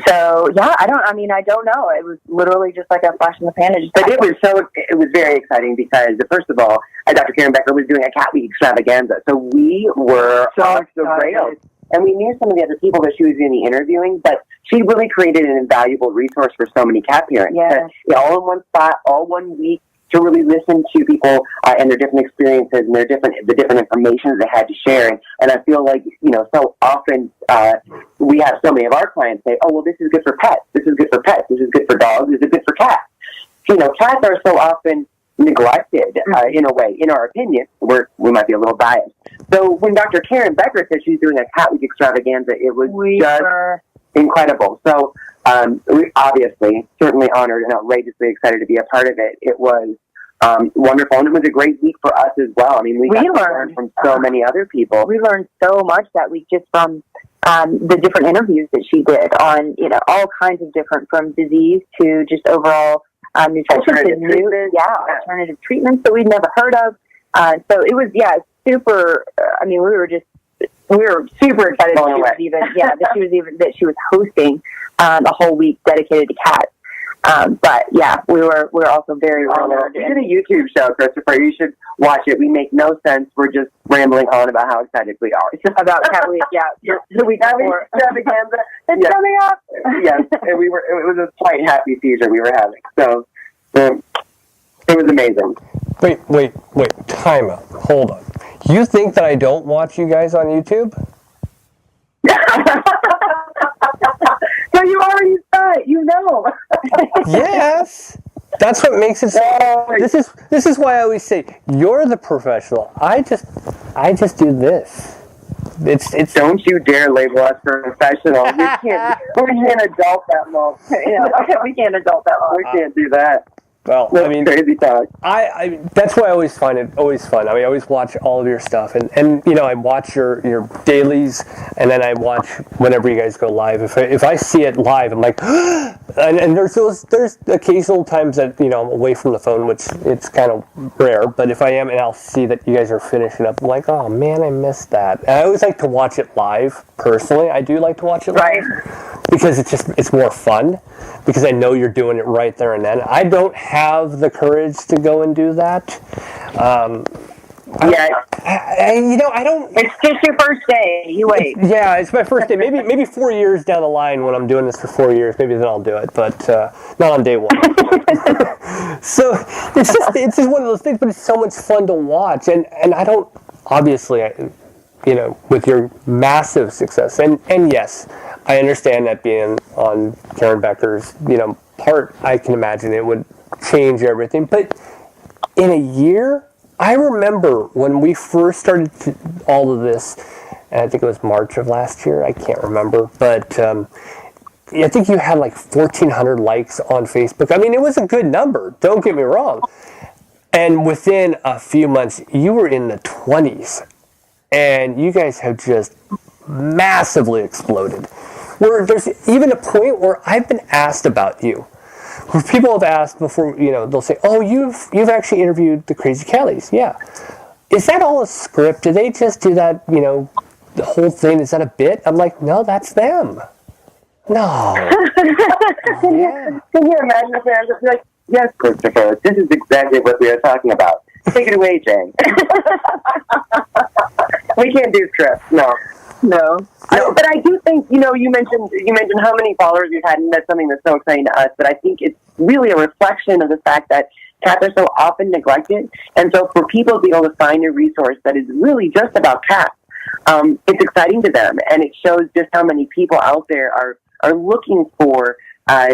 H: So yeah, I don't know. It was literally just like a flash in the pan.
G: It was very exciting because first of all, Dr. Karen Becker was doing a Cat Week extravaganza, so we were off the rails. And we knew some of the other people that she was going to be interviewing, but she really created an invaluable resource for so many cat parents.
H: Yeah.
G: All in one spot, all 1 week, to really listen to people and their different experiences and the different information that they had to share. And I feel like, you know, so often we have so many of our clients say, oh, well, this is good for pets. This is good for pets. This is good for dogs. This is good for cats. You know, cats are so often neglected in a way, in our opinion. We might be a little biased. So when Dr. Karen Becker said she's doing a Cat Week extravaganza, it was incredible. So we obviously, certainly honored and outrageously excited to be a part of it. It was wonderful, and it was a great week for us as well. I mean, we got to learn from so many other people.
H: We learned so much that week just from the different interviews that she did on, you know, all kinds of different, from disease to just overall nutrition to alternative treatments that we'd never heard of. So it was, super. I mean, we were super excited that she was hosting a whole week dedicated to cats. But yeah, we were also very honored.
G: We did a YouTube show, Christopher. You should watch it. We make no sense. We're just rambling on about how excited we are
H: about Cat Week. Yeah, the week before.
G: It's coming up. Yes, and it was a slight happy seizure we were having. So it was amazing.
F: Wait. Time out. Hold on. You think that I don't watch you guys on YouTube?
G: So you already saw it, you know.
F: Yes. That's what makes it. This is why I always say you're the professional. I just do this. It's.
G: Don't you dare label us professional. We can't adult that long. We can't adult that long. We can't do that.
F: Well,
G: That's crazy talk.
F: I that's why I always find it always fun. I mean, I always watch all of your stuff, and I watch your dailies, and then I watch whenever you guys go live. If I see it live, I'm like, and there's occasional times that I'm away from the phone, which it's kind of rare. But if I am, and I'll see that you guys are finishing up, I'm like, oh man, I missed that. And I always like to watch it live. Personally, I do like to watch it live because it's more fun. Because I know you're doing it right there and then. I don't have the courage to go and do that. I don't.
G: It's just your first day. You wait.
F: Yeah, it's my first day. Maybe 4 years down the line when I'm doing this for 4 years, maybe then I'll do it. But not on day one. So it's just one of those things. But it's so much fun to watch, and I don't obviously. With your massive success, and yes, I understand that being on Karen Becker's, part, I can imagine it would change everything. But in a year, I remember when we first started all of this, and I think it was March of last year, I can't remember, but I think you had like 1,400 likes on Facebook. I mean, it was a good number, don't get me wrong. And within a few months, you were in the 20s. And you guys have just massively exploded. Where there's even a point where I've been asked about you. Where people have asked before, they'll say, oh, you've actually interviewed the Crazy Callies. Yeah. Is that all a script? Do they just do that, the whole thing? Is that a bit? I'm like, no, that's them. No.
G: Can you imagine if they're just like, yes, Christopher, this is exactly what we are talking about. Take it away, Jay. We can't do scripts. No. But I do think you mentioned how many followers you've had, and that's something that's so exciting to us. But I think it's really a reflection of the fact that cats are so often neglected, and so for people to be able to find a resource that is really just about cats, it's exciting to them, and it shows just how many people out there are looking for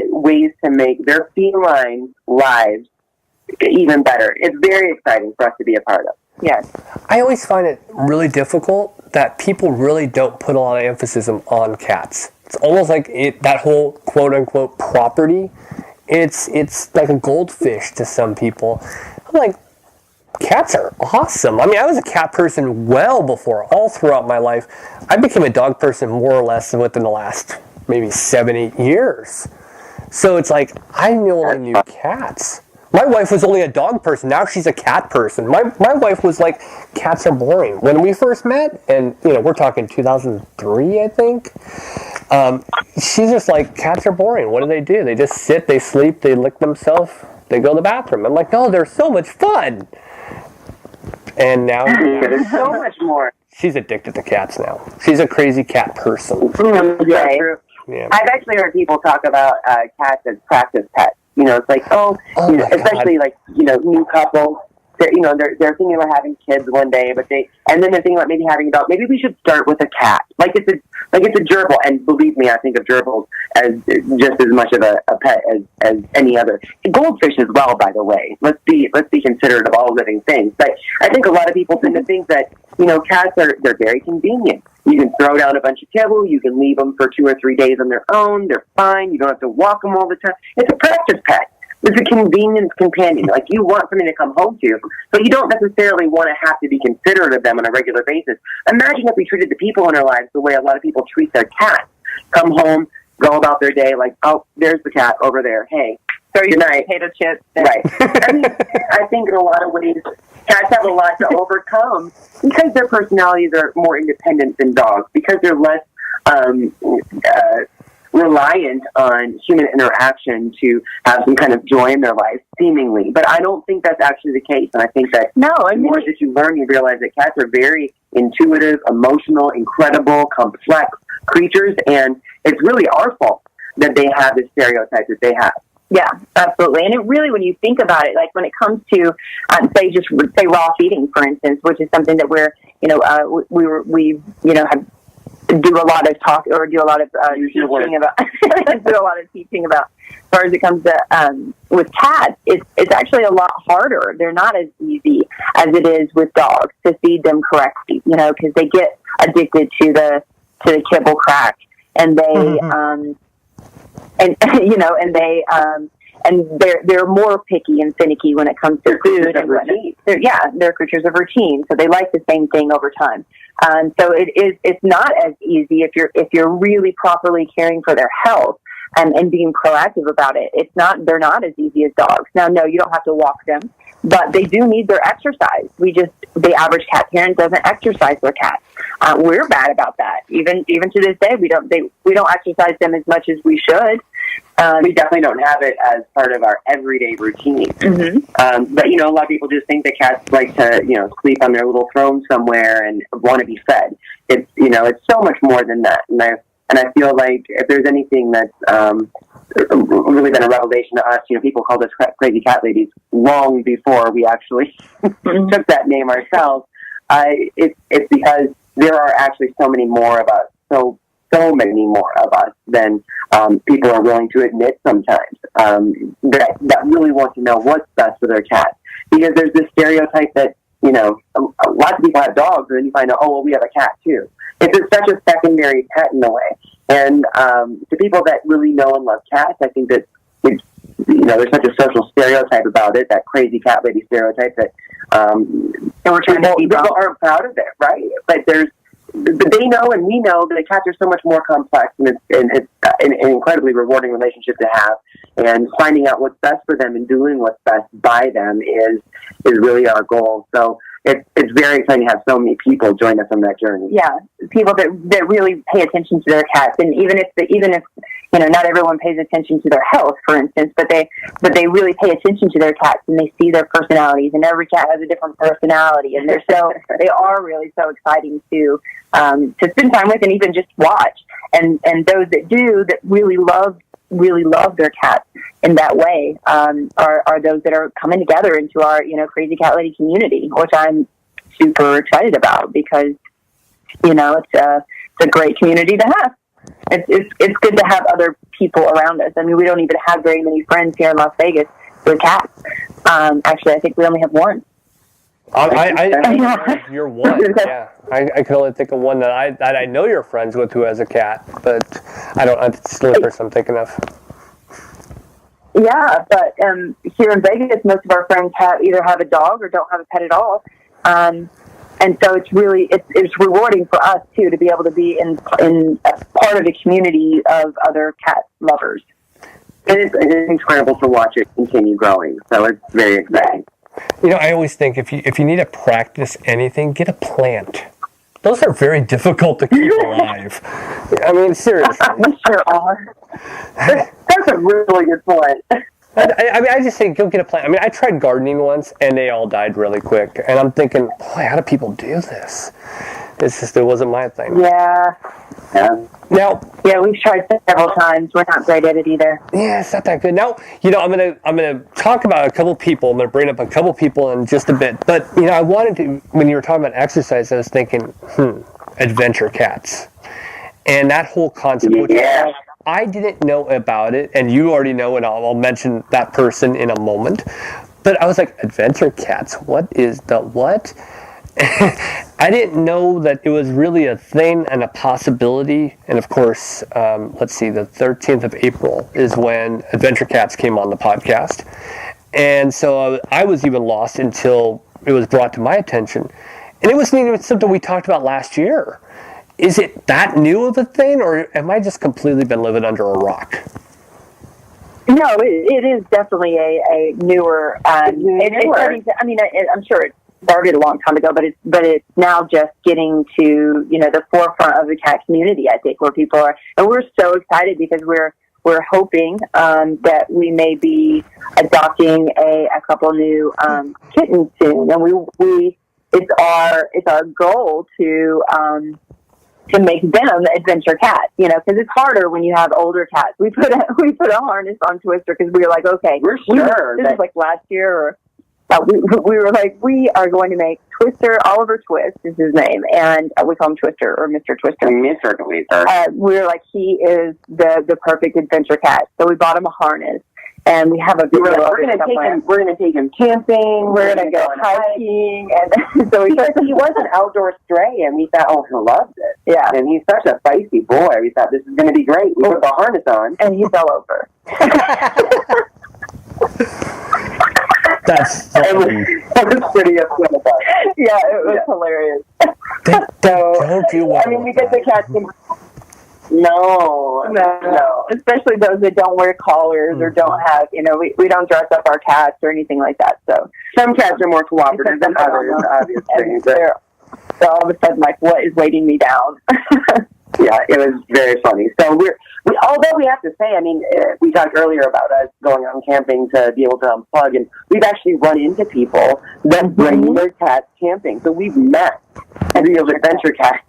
G: ways to make their feline lives even better. It's very exciting for us to be a part of. Yes.
F: I always find it really difficult that people really don't put a lot of emphasis on cats. It's almost like that whole quote-unquote property, it's like a goldfish to some people. I'm like, cats are awesome. I mean, I was a cat person well before, all throughout my life. I became a dog person more or less within the last maybe 7-8 years. So it's like, I only knew cats. My wife was only a dog person. Now she's a cat person. My wife was like, cats are boring. When we first met, and we're talking 2003, I think. She's just like, cats are boring. What do? They just sit, they sleep, they lick themselves, they go to the bathroom. I'm like, no, they're so much fun. And now
G: there's so much more.
F: She's addicted to cats now. She's a crazy cat person.
G: Yeah. I've actually heard people talk about cats as practice pets. It's like, especially God. Like, new couples, they're thinking about having kids one day, and then they're thinking about maybe having a dog. Maybe we should start with a cat. Like it's a gerbil, and believe me, I think of gerbils as just as much of a pet as any other. Goldfish as well, by the way. Let's be considerate of all living things. But I think a lot of people tend to think that, cats they're very convenient. You can throw down a bunch of kibble. You can leave them for 2 or 3 days on their own. They're fine. You don't have to walk them all the time. It's a practice pet. It's a convenience companion. Like, you want something to come home to, but you don't necessarily want to have to be considerate of them on a regular basis. Imagine if we treated the people in our lives the way a lot of people treat their cats. Come home, go about their day like, oh, there's the cat over there. Hey, good night. Potato chips. Right. I mean, I think in a lot of ways, cats have a lot to overcome because their personalities are more independent than dogs, because they're less reliant on human interaction to have some kind of joy in their life, seemingly. But I don't think that's actually the case. And I think that the more that you learn, you realize that cats are very intuitive, emotional, incredible, complex creatures. And it's really our fault that they have the stereotypes that they have.
H: Yeah, absolutely. And it really, when you think about it, like when it comes to, say raw feeding, for instance, which is something that we're, have do a lot of talk or do a lot of teaching about, do a lot of teaching about. As far as it comes to with cats, it's actually a lot harder. They're not as easy as it is with dogs to feed them correctly, because they get addicted to the kibble crack, and they and they're more picky and finicky when it comes to food and routine. They're creatures of routine, so they like the same thing over time. So it's not as easy if you're really properly caring for their health and being proactive about it. They're not as easy as dogs. Now, no, you don't have to walk them, but they do need their exercise. The average cat parent doesn't exercise their cats. We're bad about that. Even to this day, we don't exercise them as much as we should.
G: We definitely don't have it as part of our everyday routine.
H: Mm-hmm.
G: But, a lot of people just think that cats like to, sleep on their little throne somewhere and want to be fed. It's so much more than that. And I feel like if there's anything that's really been a revelation to us, people called us crazy cat ladies long before we actually took that name ourselves. It's because there are actually so many more of us, so many more of us than people are willing to admit sometimes, that really want to know what's best for their cat. Because there's this stereotype that, lots of people have dogs, and then you find out, we have a cat too. It's such a secondary pet in a way. And to people that really know and love cats, I think that there's such a social stereotype about it, that crazy cat lady stereotype, that
H: and we're trying to
G: people aren't proud of it, right? But they know and we know that cats are so much more complex, and it's an incredibly rewarding relationship to have. And finding out what's best for them and doing what's best by them is really our goal. So it's very exciting to have so many people join us on that journey.
H: Yeah, people that really pay attention to their cats, and even if not everyone pays attention to their health, for instance, but they really pay attention to their cats, and they see their personalities, and every cat has a different personality, and they are really so exciting to spend time with and even just watch. And those that do, that really love their cats in that way, are those that are coming together into our crazy cat lady community, which I'm super excited about, because it's a great community to have. It's good to have other people around us. I mean, we don't even have very many friends here in Las Vegas with cats. Actually, I think we only have one.
F: You're one. Yeah, I could only think of one that I know you're friends with who has a cat, but I don't. It's the only person I'm thinking of.
H: Yeah, but here in Vegas, most of our friends either have a dog or don't have a pet at all, and so it's really it's rewarding for us too to be able to be in a part of a community of other cat lovers.
G: It is incredible to watch it continue growing. So it's very exciting.
F: I always think if you need to practice anything, get a plant. Those are very difficult to keep alive. I mean, seriously.
H: They sure are.
G: That's a really good point.
F: I just say go get a plant. I mean, I tried gardening once, and they all died really quick. And I'm thinking, boy, how do people do this? It wasn't my thing.
H: Yeah.
F: Now,
H: we've tried several times. We're not great at it either.
F: Yeah, it's not that good. Now, I'm gonna talk about a couple people. I'm gonna bring up a couple people in just a bit. But I wanted to, when you were talking about exercise, I was thinking, adventure cats, and that whole concept.
G: Yeah.
F: I didn't know about it, and you already know, and I'll mention that person in a moment. But I was like, adventure cats? What is the what? I didn't know that it was really a thing and a possibility. And of course, let's see, the 13th of April is when Adventure Cats came on the podcast. And so I was even lost until it was brought to my attention. And it wasn't even something we talked about last year. Is it that new of a thing, or am I just completely been living under a rock?
H: No, it is definitely a newer. I'm sure it started a long time ago, but it's now just getting to the forefront of the cat community. I think where people are, and we're so excited because we're hoping that we may be adopting a couple new kittens soon, and it's our goal to to make them adventure cats, because it's harder when you have older cats. We put a harness on Twister because we were like, okay,
G: We're sure
H: this
G: that-
H: was like last year, or we were like, we are going to make Twister, Oliver Twist is his name, and we call him Twister or Mr. Twister.
G: Mr. Twister.
H: We were like, he is the perfect adventure cat. So we bought him a harness, and we have a video.
G: We're gonna take him camping.
H: We're gonna go hiking, and so he
G: was an outdoor stray, and we thought, oh, he loved it.
H: Yeah,
G: and he's such a feisty boy. We thought this is gonna be great. We put the harness on,
H: and he fell over.
F: That's
G: it was pretty upset about it.
H: Yeah, it was hilarious.
F: Don't do well.
G: I mean, because the cats can. No.
H: Especially those that don't wear collars or don't have, we don't dress up our cats or anything like that. So
G: some cats are more cooperative than others, obviously.
H: They're all of a sudden like, what is weighting me down?
G: Yeah, it was very funny. So although we have to say, I mean, we talked earlier about us going on camping to be able to unplug, and we've actually run into people that bring their cats camping. So we've met real adventure cats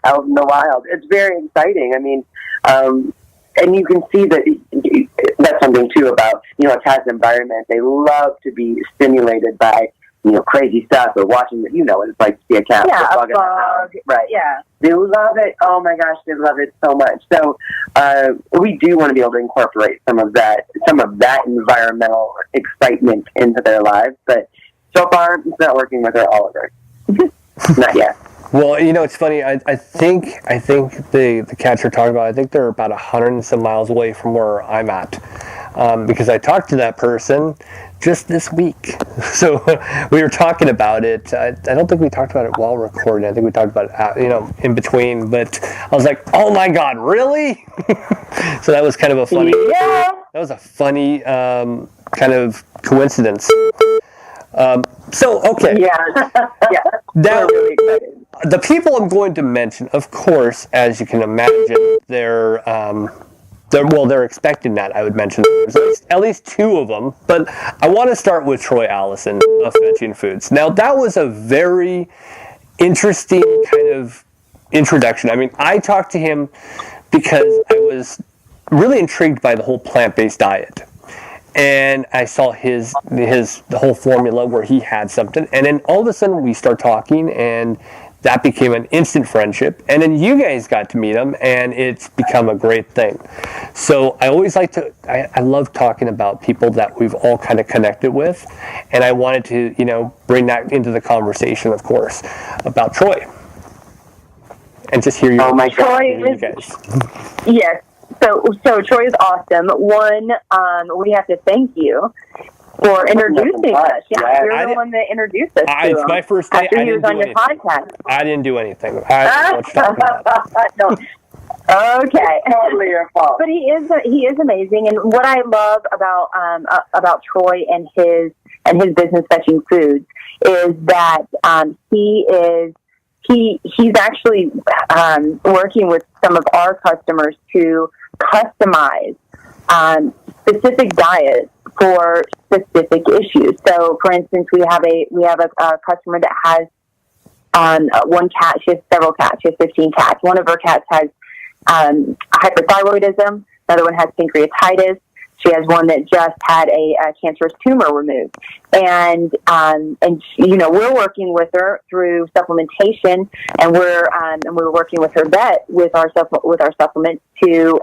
G: out in the wild. It's very exciting. I mean, and you can see that that's something too about, a cat's environment. They love to be stimulated by, crazy stuff or watching it. What it's like to see a cat.
H: Yeah,
G: a bug in the house. Right.
H: Yeah.
G: They love it. Oh my gosh, they love it so much. So we do want to be able to incorporate some of that environmental excitement into their lives. But so far, it's not working with our Oliver. Not yet.
F: Well, it's funny. I think the cats you're talking about, I think they're about 100 and some miles away from where I'm at, because I talked to that person just this week. So we were talking about it. I don't think we talked about it while recording. I think we talked about it, in between. But I was like, oh my God, really? So that was kind of a funny.
H: Yeah.
F: That was a funny kind of coincidence. So okay.
H: Yeah. Yeah.
F: Now,
H: we're really excited.
F: The people I'm going to mention, of course, as you can imagine, they're expecting that I would mention. There's at least two of them, but I want to start with Troy Allison of Fetching Foods. Now, that was a very interesting kind of introduction. I mean, I talked to him because I was really intrigued by the whole plant-based diet. And I saw the whole formula where he had something, and then all of a sudden we start talking, and that became an instant friendship. And then you guys got to meet him, and it's become a great thing. So I always like to, I love talking about people that we've all kind of connected with, and I wanted to, bring that into the conversation, of course, about Troy, and just hear you guys.
H: Yes. So Troy is awesome. One, we have to thank you for introducing us. Yeah, you're the one that introduced us to him.
F: It's my first day.
H: After he was on your podcast.
F: I didn't do anything. I don't know what you're talking
H: about. Okay,
G: totally your fault.
H: But he is amazing, and what I love about Troy and his business Fetching Foods is that he's actually working with some of our customers to customize specific diets for specific issues. So, for instance, we have a customer that has one cat. She has several cats. She has 15 cats. One of her cats has hyperthyroidism. Another one has pancreatitis. She has one that just had a cancerous tumor removed, and we're working with her through supplementation, and we're working with her vet with our supplements to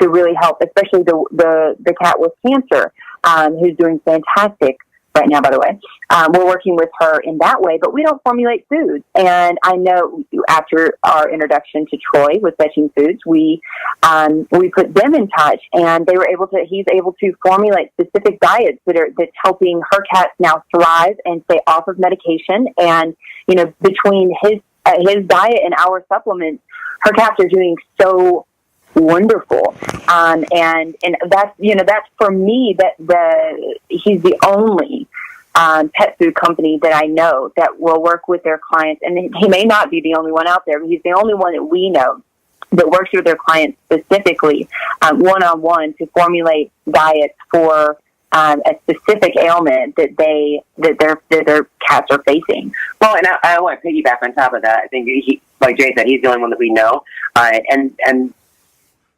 H: really help, especially the cat with cancer, who's doing fantastic right now, by the way. We're working with her in that way, but we don't formulate foods. And I know after our introduction to Troy with Fetching Foods, we put them in touch, and he's able to formulate specific diets that's helping her cats now thrive and stay off of medication. And, between his diet and our supplements, her cats are doing so wonderful. And that's for me that he's the only pet food company that I know that will work with their clients. And he may not be the only one out there, but he's the only one that we know that works with their clients specifically one-on-one to formulate diets for a specific ailment that their cats are facing.
G: Well, and I want to piggyback on top of that. I think, like Jay said, he's the only one that we know, and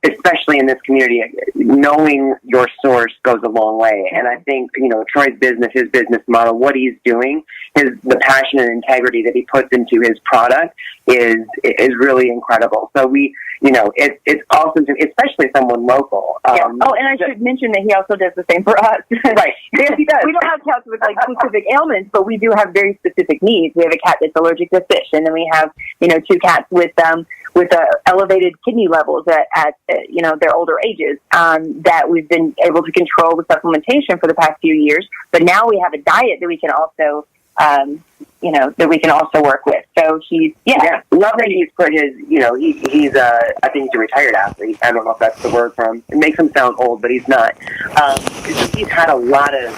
G: especially in this community, knowing your source goes a long way. And I think, Troy's business, his business model, what he's doing, the passion and integrity that he puts into his product is really incredible. So it's awesome, especially someone local.
H: And I should mention that he also does the same for us.
G: Right.
H: Yes, he does. We don't have cats with specific ailments, but we do have very specific needs. We have a cat that's allergic to fish, and then we have, 2 cats with elevated kidney levels at their older ages, that we've been able to control with supplementation for the past few years. But now we have a diet that we can also, work with. So
G: love that he's put his, he's I think he's a retired athlete. I don't know if that's the word for him. It makes him sound old, but he's not. He's had a lot of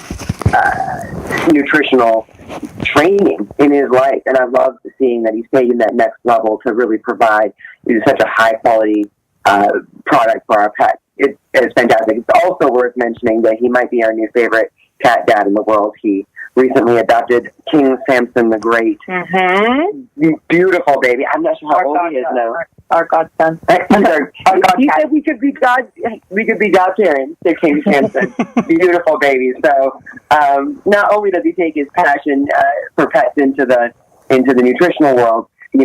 G: nutritional training in his life, and I love seeing that he's taking that next level to really provide such a high quality product for our pets. It's fantastic. It's also worth mentioning that he might be our new favorite cat dad in the world. He recently adopted King Samson the Great. Mm-hmm. Beautiful baby. I'm not sure how old he is now.
H: Our godson.
G: He said we could be godparents to King Samson. Beautiful baby. So not only does he take his passion for pets into the nutritional world, he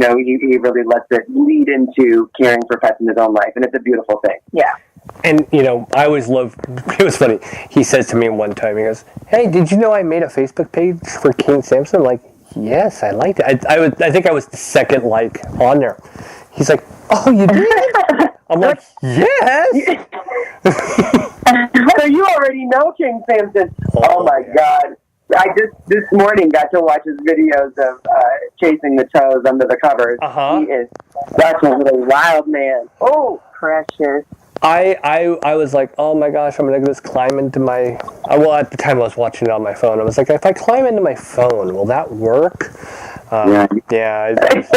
G: really lets it lead into caring for pets in his own life, and it's a beautiful thing.
H: Yeah.
F: And, I always loved, it was funny, he says to me one time, he goes, "Hey, did you know I made a Facebook page for King Samson?" I'm like, "Yes, I liked it. I think I was the second like on there." He's like, "Oh, you did?" I'm like, "Yes."
G: So you already know King Samson. Oh my God. I just this morning got to watch his videos of chasing the toes under the covers. That's a really wild man.
H: Oh, precious.
F: I was like, "Oh my gosh, I'm gonna just climb into my." At the time I was watching it on my phone. I was like, "If I climb into my phone, will that work?" Yeah, it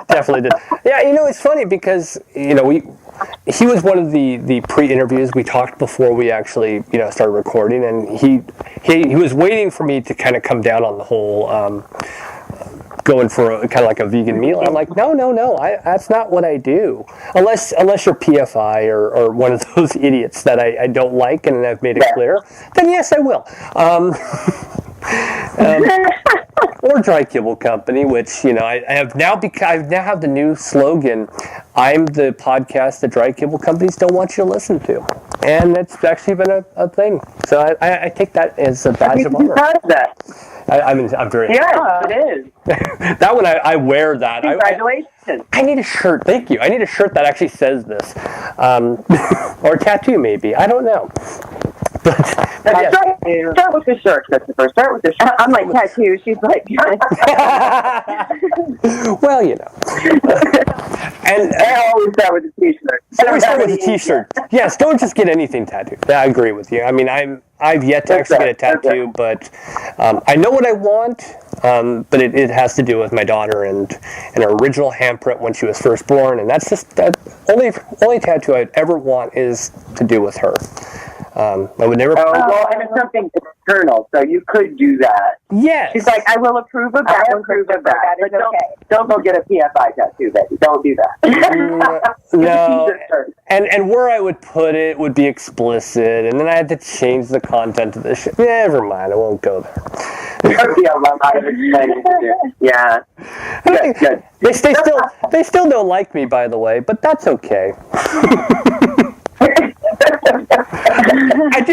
F: definitely did. Yeah, it's funny because he was one of the pre-interviews we talked before we actually started recording, and he was waiting for me to kind of come down on the whole. Going for kind of like a vegan meal. I'm like, no, that's not what I do. Unless you're PFI or one of those idiots that I don't like and I've made it clear, then yes, I will. Or Dry Kibble Company, which I now have the new slogan. I'm the podcast that Dry Kibble Companies don't want you to listen to, and it's actually been a thing. So I take that as a badge of honor. I'm very
G: happy. It is.
F: That one I wear that.
G: Congratulations.
F: I need a shirt. Thank you. I need a shirt that actually says this, or a tattoo maybe. I don't know. But
G: start with the shirt, Christopher. Start with the shirt.
H: I'm like tattoo. She's like.
F: Well,
G: and I always start with a t-shirt.
F: Always start with a t-shirt. Yes, don't just get anything tattooed. Yeah, I agree with you. I mean, I've yet to actually get a tattoo, but I know what I want. But it has to do with my daughter and her original handprint when she was first born, and that's just that only tattoo I'd ever want is to do with her. I would never.
G: And it's something external, so you could do that.
F: Yes.
H: She's like, I will approve of that.
G: I approve of that. But don't go get a PFI tattoo, baby. Don't do that.
F: No. And where I would put it would be explicit, and then I had to change the content of the shit. Never mind, I won't go there.
G: Yeah. Good.
F: They still don't like me, by the way, but that's okay.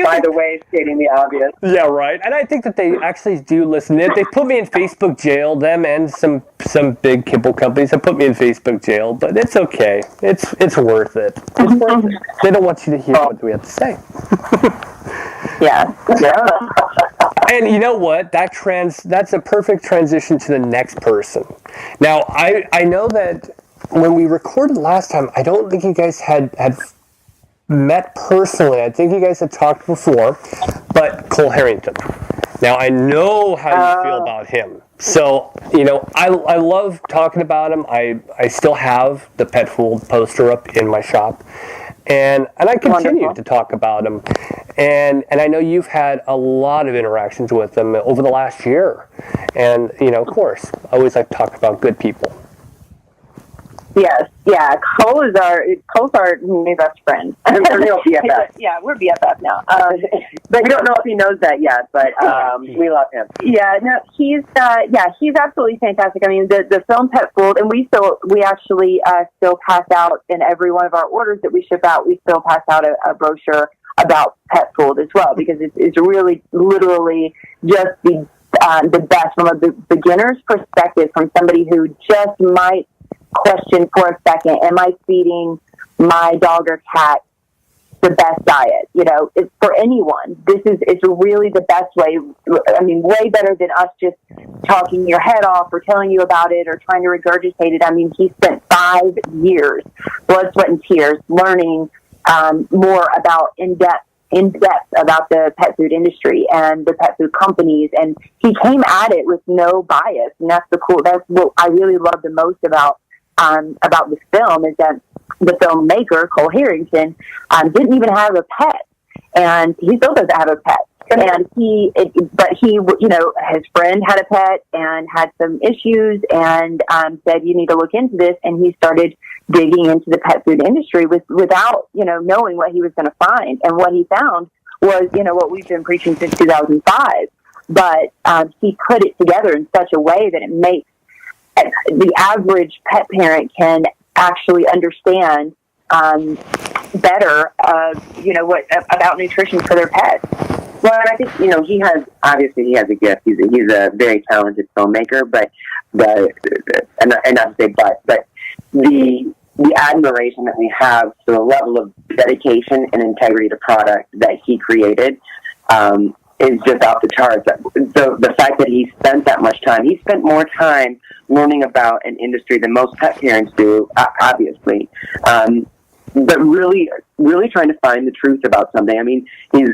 G: By the way, stating the obvious.
F: Yeah, right. And I think that they actually do listen. They put me in Facebook jail, them and some big kibble companies have put me in Facebook jail, but it's okay. It's worth it. It's worth it. They don't want you to hear what we have to say.
H: Yeah.
F: And you know what? That's a perfect transition to the next person. Now, I know that when we recorded last time, I don't think you guys had met personally. I think you guys had talked before, but Cole Harrington. Now, I know how you feel about him. So, I love talking about him. I still have the Pet Fool poster up in my shop. And I continue to talk about him. And I know you've had a lot of interactions with them over the last year. And, of course, I always like to talk about good people.
H: Yes, yeah. Cole's our new best friend.
G: We're real BFF.
H: Yeah, we're BFF now.
G: But we don't know if he knows that yet, but we love him.
H: Yeah, no, he's absolutely fantastic. I mean, the film Pet Fooled, and we actually still pass out in every one of our orders that we ship out. We still pass out a brochure about Pet Fooled as well, because it's really literally just the best from a beginner's perspective, from somebody who just might question for a second, am I feeding my dog or cat the best diet? It's for anyone. It's really the best way. I mean, way better than us just talking your head off or telling you about it or trying to regurgitate it. I mean, he spent 5 years, blood, sweat, and tears, learning more about in depth about the pet food industry and the pet food companies, and he came at it with no bias, and that's what I really love the most about this film, is that the filmmaker, Cole Harrington, didn't even have a pet, and he still doesn't have a pet. And his friend had a pet and had some issues, and said, you need to look into this. And he started digging into the pet food industry without knowing what he was going to find. And what he found was what we've been preaching since 2005. But he put it together in such a way that it makes the average pet parent can actually understand better, what about nutrition for their pets.
G: Well, and I think he has a gift. He's a very talented filmmaker, but and not to say but the admiration that we have for the level of dedication and integrity to product that he created is just off the charts. The fact that he spent that much time, he spent more time learning about an industry than most pet parents do, obviously. But really trying to find the truth about something. I mean, he's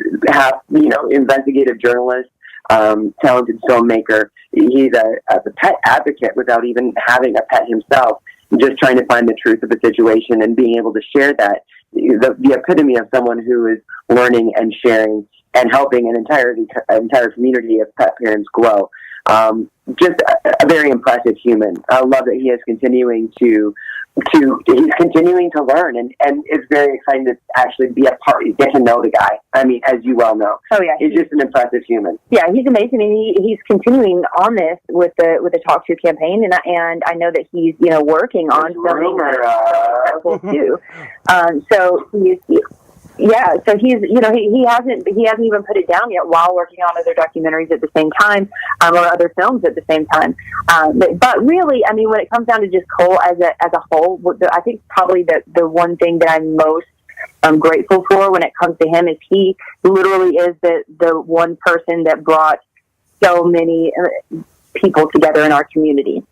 G: investigative journalist, talented filmmaker. He's a pet advocate without even having a pet himself, just trying to find the truth of the situation and being able to share that. The epitome of someone who is learning and sharing and helping an entire community of pet parents grow. Just a very impressive human. I love that he is continuing to learn, and it's very exciting to actually be a part, get to know the guy. I mean, as you well know.
H: Oh yeah,
G: he's just an impressive human.
H: Yeah, he's amazing, and he's continuing on this with the Talk To campaign, and I know that he's working on something too. So he hasn't even put it down yet while working on other documentaries at the same time, or other films at the same time. But really, I mean, when it comes down to just Cole as a whole, I think probably the one thing that I'm most grateful for when it comes to him is he literally is the one person that brought so many people together in our community,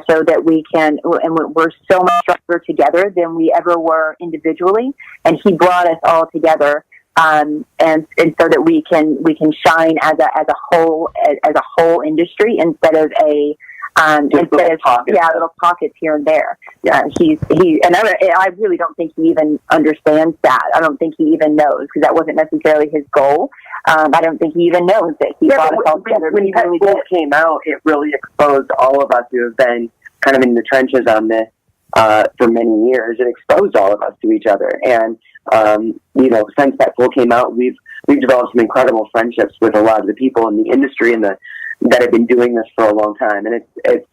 H: so that we can, and we're so much stronger together than we ever were individually. And he brought us all together, and so that we can shine as a whole industry instead of little pockets here and there. I really don't think he even understands that. I don't think he even knows, because that wasn't necessarily his goal. I don't think he even knows that he brought us all together.
G: When Pet Fooled came out, it really exposed all of us who have been kind of in the trenches on this for many years. It exposed all of us to each other, and since Pet Fooled came out, we've developed some incredible friendships with a lot of the people in the industry and that have been doing this for a long time. And it's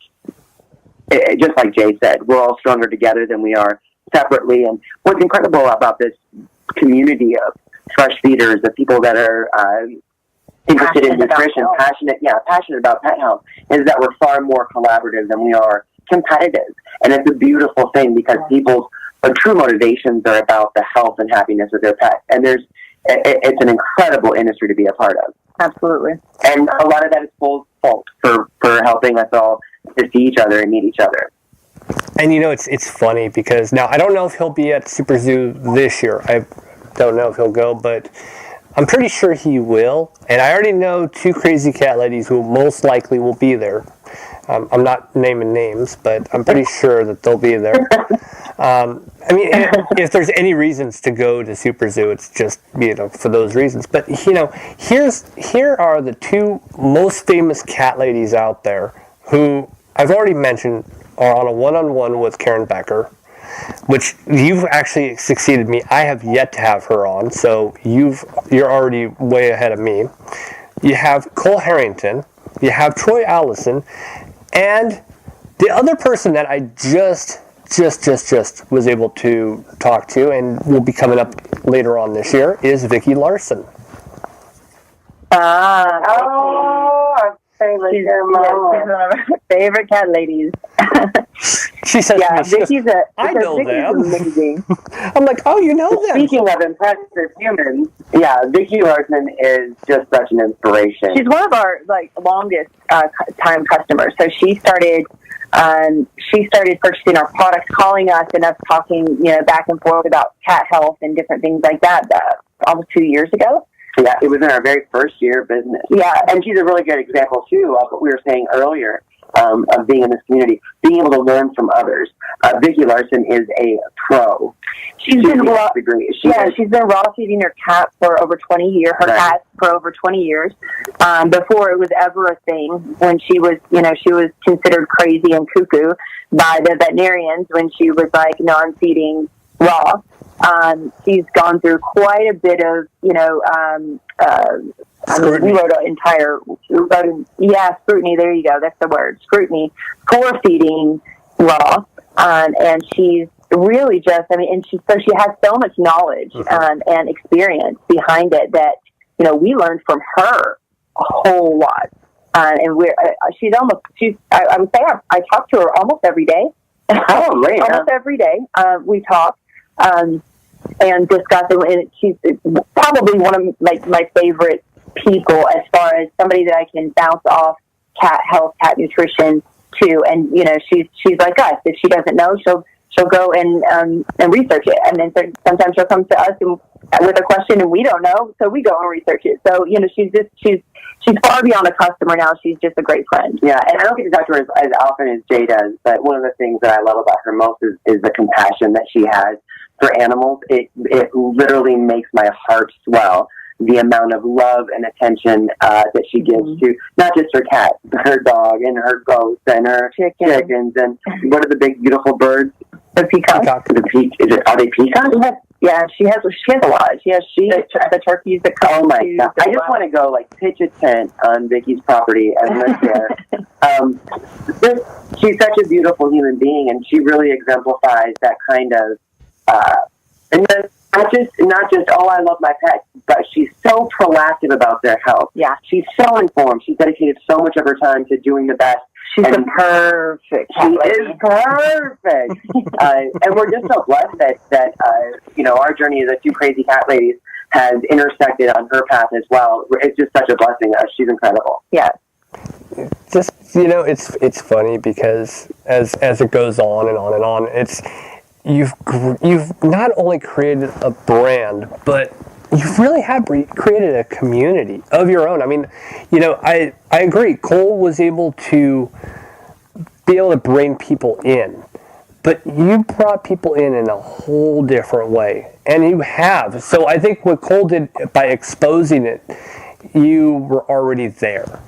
G: just like Jay said, we're all stronger together than we are separately. And what's incredible about this community of fresh feeders, of people that are interested in nutrition, passionate about pet health, is that we're far more collaborative than we are competitive. And it's a beautiful thing, because people's true motivations are about the health and happiness of their pet. And it's an incredible industry to be a part of.
H: Absolutely.
G: And a lot of that is full fault for helping us all to see each other and meet each other.
F: And it's funny, because now I don't know if he'll be at Super Zoo this year. I don't know if he'll go, but I'm pretty sure he will. And I already know 2 crazy cat ladies who most likely will be there. I'm not naming names, but I'm pretty sure that they'll be there. I mean, if there's any reasons to go to Super Zoo, it's just, for those reasons. But, here are the two most famous cat ladies out there who I've already mentioned are on a one-on-one with Karen Becker, which you've actually succeeded me. I have yet to have her on, so you're already way ahead of me. You have Cole Harrington, you have Troy Allison, and the other person that I just was able to talk to and will be coming up later on this year is Vicki Larson.
H: Our favorite. She's one of our favorite cat ladies.
F: She says to me,
H: Vicky's
F: I know them.
H: Amazing.
F: I'm like, oh, you know them.
G: Speaking of impressive humans, Vicki Larson is just such an inspiration.
H: She's one of our longest time customers. So she started purchasing our products, calling us, and us talking, back and forth about cat health and different things like that. Almost 2 years ago.
G: Yeah, it was in our very first year of business.
H: Yeah,
G: and she's a really good example too of what we were saying earlier. Of being in this community, being able to learn from others. Vicki Larson is a pro.
H: She's been raw feeding her cat for over 20 years. Her cat for over 20 years. Before it was ever a thing, when she was considered crazy and cuckoo by the veterinarians when she was like, no, I'm feeding raw. She's gone through quite a bit of, scrutiny. Scrutiny. There you go. That's the word. Scrutiny for feeding raw, and she's really and she has so much knowledge and experience behind it that we learned from her a whole lot. And I would say I talk to her almost every day. Almost every day. We talk. And discuss it, and she's probably one of my favorite people as far as somebody that I can bounce off cat health, cat nutrition to. And she's like us. If she doesn't know, she'll go and research it, and then sometimes she'll come to us with a question and we don't know, so we go and research it. So she's far beyond a customer now. She's just a great friend.
G: Yeah, and I don't get to talk to her as often as Jay does, but one of the things that I love about her most is the compassion that she has for animals. It literally makes my heart swell, the amount of love and attention that she gives to not just her cat, her dog and her goats and her chickens and what are the big beautiful birds?
H: The peacock.
G: Are they peacocks?
H: Yeah, she has a lot. She has the turkeys that come.
G: Oh my God! I just want to go pitch a tent on Vicki's property and live there. She's such a beautiful human being, and she really exemplifies that kind of. And not just I love my pets, but she's so proactive about their health.
H: Yeah,
G: she's so informed. She's dedicated so much of her time to doing the best.
H: She's perfect.
G: She is perfect. And we're just so blessed that our journey as the two crazy cat ladies has intersected on her path as well. It's just such a blessing. She's incredible.
H: Yeah.
F: Just it's funny because as it goes on and on and on, you've not only created a brand, but you really have created a community of your own. I mean, I agree. Cole was able to bring people in, but you brought people in a whole different way, and you have. So I think what Cole did by exposing it, you were already there,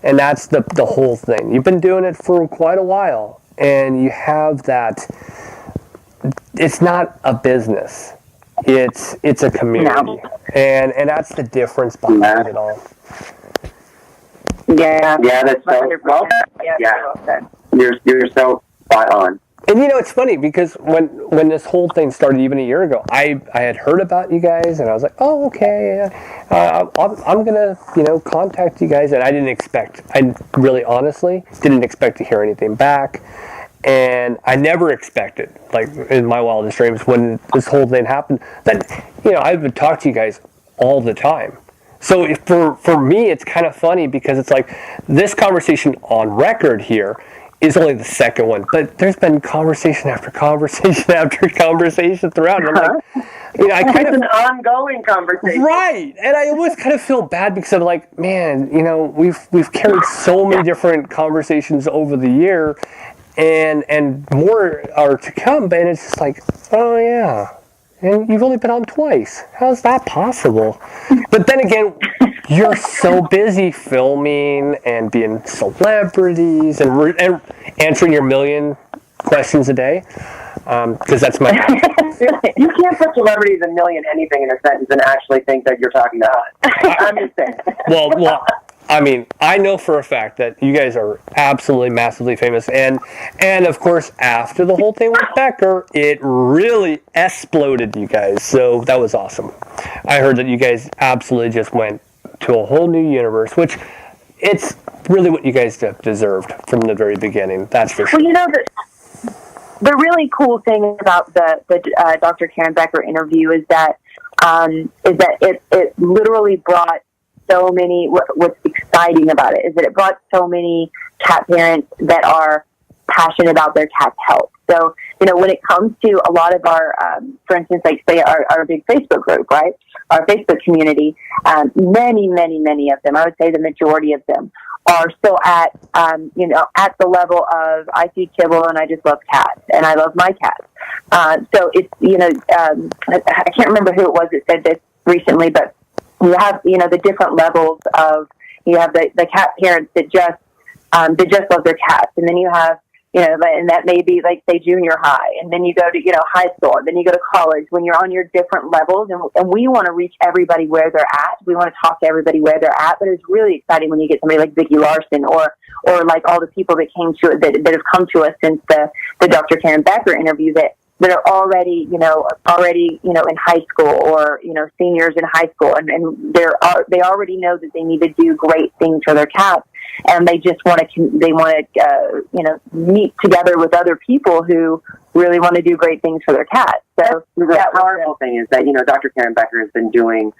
F: and that's the whole thing. You've been doing it for quite a while, and you have that. It's not a business. It's a community, and that's the difference behind it all.
H: Yeah,
G: that's so well. Yeah, you're so spot on.
F: And it's funny because when this whole thing started even a year ago, I had heard about you guys, and I was like, oh, okay, I'm gonna contact you guys, and I really honestly didn't expect to hear anything back. And I never expected, in my wildest dreams, when this whole thing happened, that, I would talk to you guys all the time. So for me, it's kind of funny because it's this conversation on record here is only the second one, but there's been conversation after conversation after conversation throughout. And I'm
G: it's an ongoing conversation,
F: right? And I always kind of feel bad because I'm man, we've carried so many different conversations over the year. and more are to come, and it's just like, oh yeah, and you've only been on twice. How's that possible? But then again, you're so busy filming and being celebrities and answering your million questions a day, because that's my
G: You can't put celebrities and million anything in a sentence and actually think that you're talking to us. I'm just saying.
F: well, I mean, I know for a fact that you guys are absolutely massively famous, and of course, after the whole thing with Becker, it really exploded, you guys. So that was awesome. I heard that you guys absolutely just went to a whole new universe, which it's really what you guys deserved from the very beginning. That's for sure.
H: Well, you know, the really cool thing about the Dr. Karen Becker interview is that it literally brought so many. What's exciting about it is that it brought so many cat parents that are passionate about their cat's health. So, you know, when it comes to a lot of our, for instance, like say our big Facebook group, right? Our Facebook community, many of them, I would say the majority of them, are still at the level of I feed kibble and I just love cats and I love my cats. So it's, I can't remember who it was that said this recently, but you have, the different levels of, you have the cat parents that just love their cats. And then you have, and that may be like, say, junior high. And then you go to, high school. And then you go to college when you're on your different levels. And we want to reach everybody where they're at. We want to talk to everybody where they're at. But it's really exciting when you get somebody like Vicki Larson or like all the people that came to that have come to us since the Dr. Karen Becker interview that are already in high school or, seniors in high school. And they already know that they need to do great things for their cats. And they just want to, meet together with other people who really want to do great things for their cats. So
G: the powerful thing is that, Dr. Karen Becker has been doing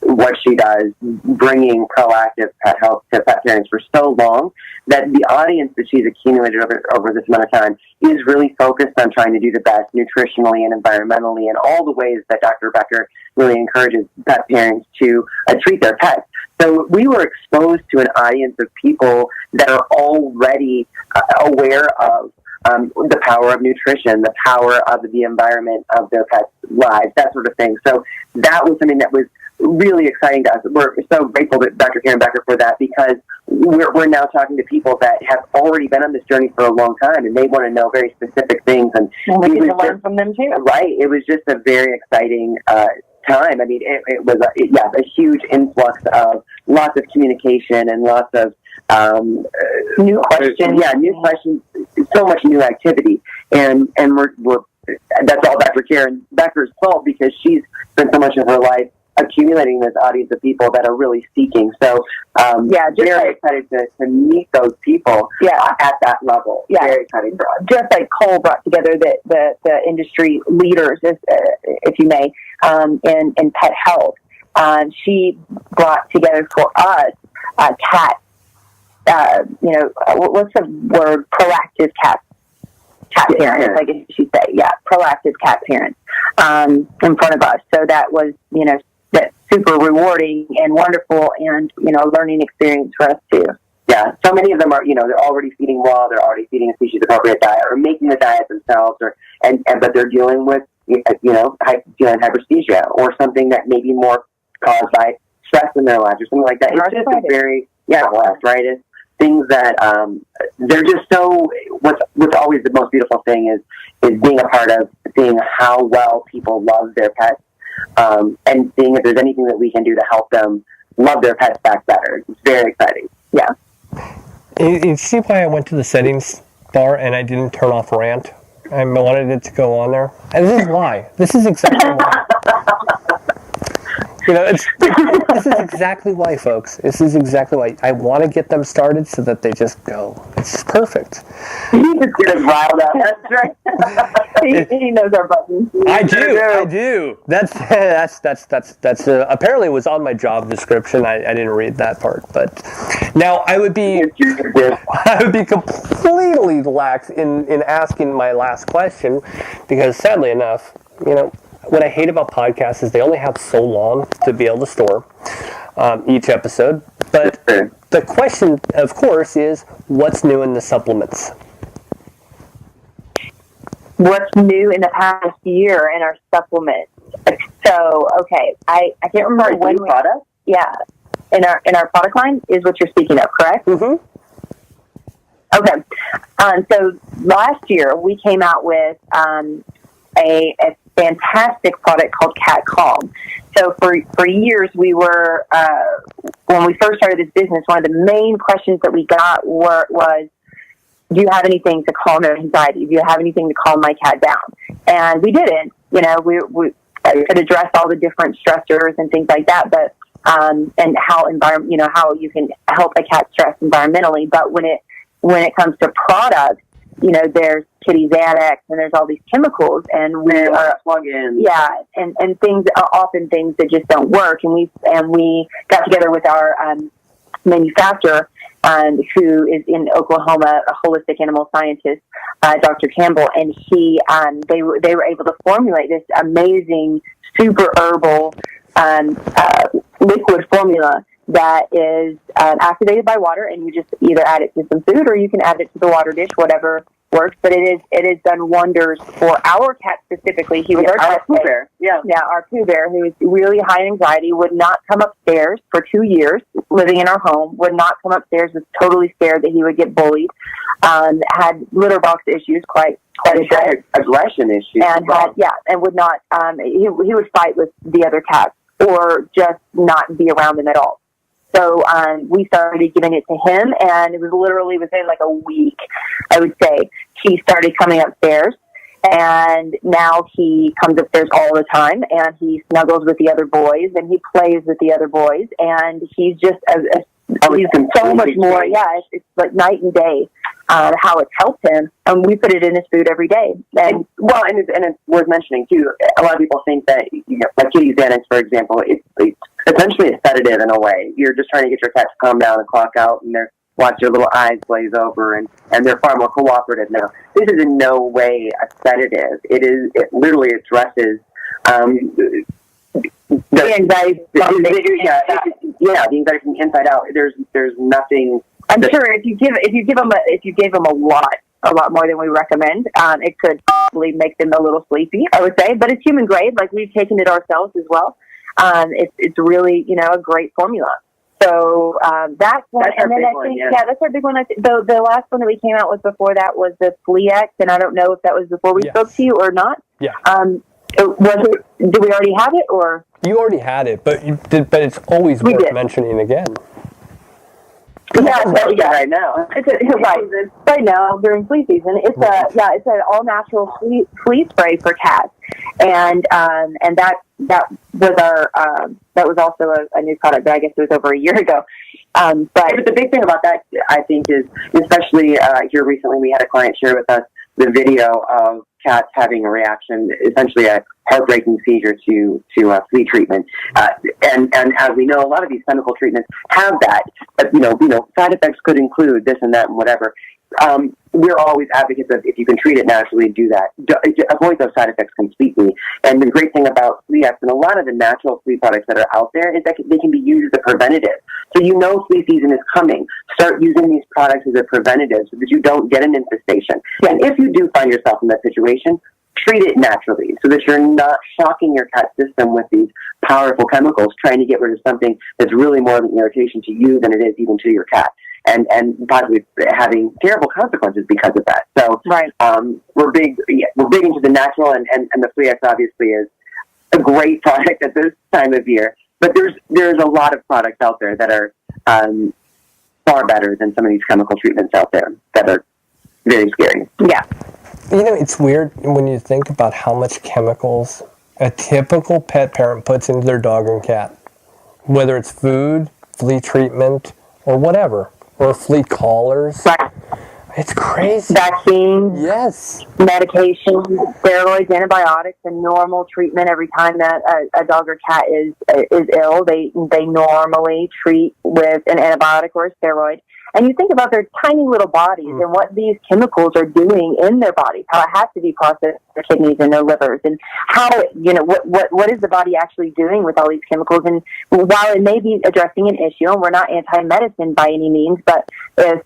G: what she does, bringing proactive pet health to pet parents for so long that the audience that she's accumulated over this amount of time is really focused on trying to do the best nutritionally and environmentally and all the ways that Dr. Becker really encourages pet parents to treat their pets. So we were exposed to an audience of people that are already aware of the power of nutrition, the power of the environment of their pets' lives, that sort of thing. So that was something that was really exciting to us. We're so grateful to Dr. Karen Becker for that because we're now talking to people that have already been on this journey for a long time and they want to know very specific things. And
H: we get to learn from them too.
G: Right. It was just a very exciting time. I mean, it was a huge influx of lots of communication and lots of new questions. Yeah, new questions. So much new activity, and we're that's all Dr. Karen Becker's fault because she's spent so much of her life accumulating this audience of people that are really seeking. So, very excited to meet those people at that level. Yeah. Very exciting for us.
H: Just like Cole brought together the industry leaders, if you may, in pet health. She brought together for us cat, what's the word? Proactive cat parents, I guess you should say. Yeah, proactive cat parents in front of us. So that was, that's super rewarding and wonderful and, learning experience for us too.
G: Yeah, so many of them are, they're already feeding raw, they're already feeding a species-appropriate diet or making the diet themselves, but they're dealing with, hyperesthesia or something that may be more caused by stress in their lives or something like that. It's just a very, arthritis, things that they're just so, what's always the most beautiful thing is being a part of seeing how well people love their pets and seeing if there's anything that we can do to help them love their pets back better. It's very exciting. Yeah.
F: You see why I went to the settings bar and I didn't turn off rant? I wanted it to go on there. And this is why. This is exactly why. This is exactly why, folks. This is exactly why. I want to get them started so that they just go. It's perfect.
G: He just get us riled up. That's right.
H: he knows our buttons.
F: I do. That's apparently it was on my job description. I didn't read that part, but now I would be completely lax in asking my last question because sadly enough, what I hate about podcasts is they only have so long to be able to store each episode. But the question, of course, is what's new in the supplements?
H: what's new in the past year in our supplements. So, okay, I can't remember when we product. Yeah, in our product line is what you're speaking of, correct?
F: Mm-hmm.
H: Okay. So last year we came out with a fantastic product called Cat Calm. So for years we were when we first started this business, one of the main questions that we got was, do you have anything to calm their anxiety? Do you have anything to calm my cat down? And we didn't. You know, we could address all the different stressors and things like that, but and how how you can help a cat stress environmentally. But when it comes to products, you know, there's kitty Xanax and there's all these chemicals, and we are plug-ins. Yeah, and things are often things that just don't work. And we got together with our manufacturer, who is in Oklahoma, a holistic animal scientist, Dr. Campbell, and they were able to formulate this amazing super herbal liquid formula that is activated by water, and you just either add it to some food or you can add it to the water dish, whatever works. But it has done wonders for our cat specifically. He was our Pooh Bear. Yeah, our Pooh Bear, who is really high anxiety, would not come upstairs for 2 years, living in our home, would not come upstairs, was totally scared that he would get bullied, had litter box issues, quite a bit, aggression issues, and would not. He would fight with the other cats or just not be around them at all. So we started giving it to him, and it was literally within like a week, I would say, he started coming upstairs, and now he comes upstairs all the time, and he snuggles with the other boys, and he plays with the other boys, and he's just he's so much more. Yeah, it's like night and day how it's helped him, and we put it in his food every day. And it's worth mentioning too. A lot of people think that, you know, like kitty Xanax, for example, it's essentially a sedative in a way. You're just trying to get your cat to calm down and clock out, and watch your little eyes glaze over, and they're far more cooperative now. This is in no way a sedative. It literally addresses the anxiety. The anxiety from the inside out. There's nothing. I'm sure if you gave them a lot more than we recommend, it could probably make them a little sleepy, I would say. But it's human grade. Like, we've taken it ourselves as well. It's really, you know, a great formula. So that's one. And then I think, that's our big one. The last one that we came out with before that was the Fleex, and I don't know if that was before we spoke to you or not. Yeah. Do we already have it, or? You already had it, but it's always worth mentioning again. Right now. Right now during flea season, it's an all natural flea spray for cats, and that was that was also a new product, but I guess it was over a year ago. But the big thing about that, I think, is especially here recently, we had a client share with us the video of cats having a reaction, essentially a heartbreaking seizure to flea treatment. And as we know, a lot of these chemical treatments have that, but you know, side effects could include this and that and whatever. We're always advocates of, if you can treat it naturally, do that. Avoid those side effects completely. And the great thing about Fleex and a lot of the natural flea products that are out there is that they can be used as a preventative. So you know flea season is coming. Start using these products as a preventative so that you don't get an infestation. And if you do find yourself in that situation, treat it naturally so that you're not shocking your cat system with these powerful chemicals, trying to get rid of something that's really more of an irritation to you than it is even to your cat. And possibly having terrible consequences because of that. So we're big into the natural, and the Fleex obviously is a great product at this time of year. But there's a lot of products out there that are far better than some of these chemical treatments out there that are very scary. Yeah.
F: You know, it's weird when you think about how much chemicals a typical pet parent puts into their dog and cat, whether it's food, flea treatment, or whatever. Or flea collars. It's crazy. Vaccines. Yes. Medication, steroids, antibiotics, and normal treatment every time that a dog or cat is ill. They normally treat with an antibiotic or a steroid. And you think about their tiny little bodies and what these chemicals are doing in their bodies, how it has to be processed in their kidneys and their livers, and how, you know, what is the body actually doing with all these chemicals. And while it may be addressing an issue, and we're not anti-medicine by any means, but if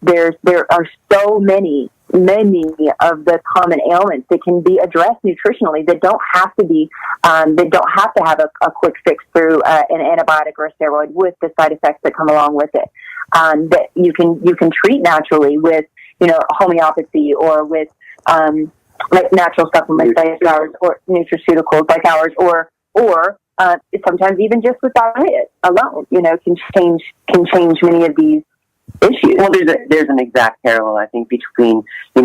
F: there are so many
H: many of the common ailments that can be addressed nutritionally that don't have to be, that don't have to have a quick fix through an antibiotic or a steroid with the side effects that come along with it. That you can treat naturally with, homeopathy or with like natural supplements like ours, or nutraceuticals like ours, or sometimes even just with diet alone, can change many of these issues.
G: Well, there's an exact parallel, I think, between the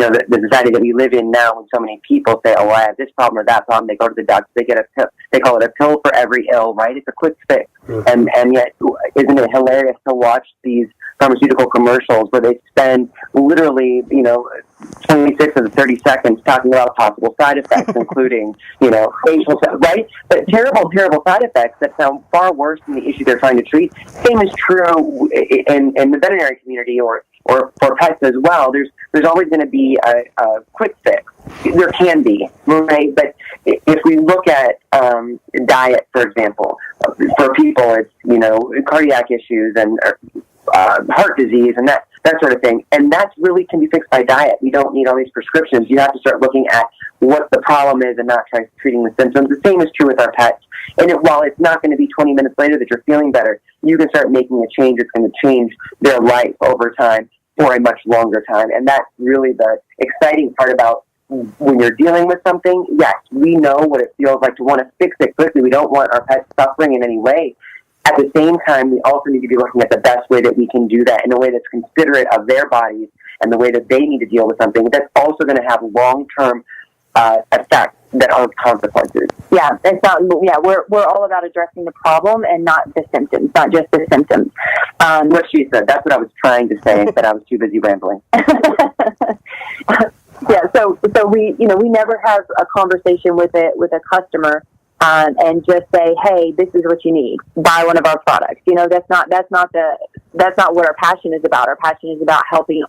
G: society that we live in now, when so many people say, "Oh, I have this problem or that problem." They go to the doctor, they get a pill. They call it a pill for every ill, right? It's a quick fix, and yet, isn't it hilarious to watch these pharmaceutical commercials where they spend literally 26 of the 30 seconds talking about possible side effects, including facial, right? But terrible side effects that sound far worse than the issue they're trying to treat. Same is true in the veterinary community or for pets as well. There's always going to be a quick fix. There can be, right? But if we look at diet, for example, for people, it's cardiac issues and heart disease and that sort of thing. And that really can be fixed by diet. We don't need all these prescriptions. You have to start looking at what the problem is and not try treating the symptoms. The same is true with our pets. And while it's not going to be 20 minutes later that you're feeling better, you can start making a change. It's going to change their life over time for a much longer time. And that's really the exciting part about when you're dealing with something. Yes, we know what it feels like to want to fix it quickly. We don't want our pets suffering in any way. At the same time, we also need to be looking at the best way that we can do that in a way that's considerate of their bodies and the way that they need to deal with something that's also going to have long-term effects that are consequences.
H: Yeah, it's not. Yeah, we're all about addressing the problem and not the symptoms, not just the symptoms.
G: What she said. That's what I was trying to say, but I was too busy rambling.
H: Yeah. So we never have a conversation with a customer. And just say, hey, this is what you need. Buy one of our products. That's not what our passion is about. Our passion is about helping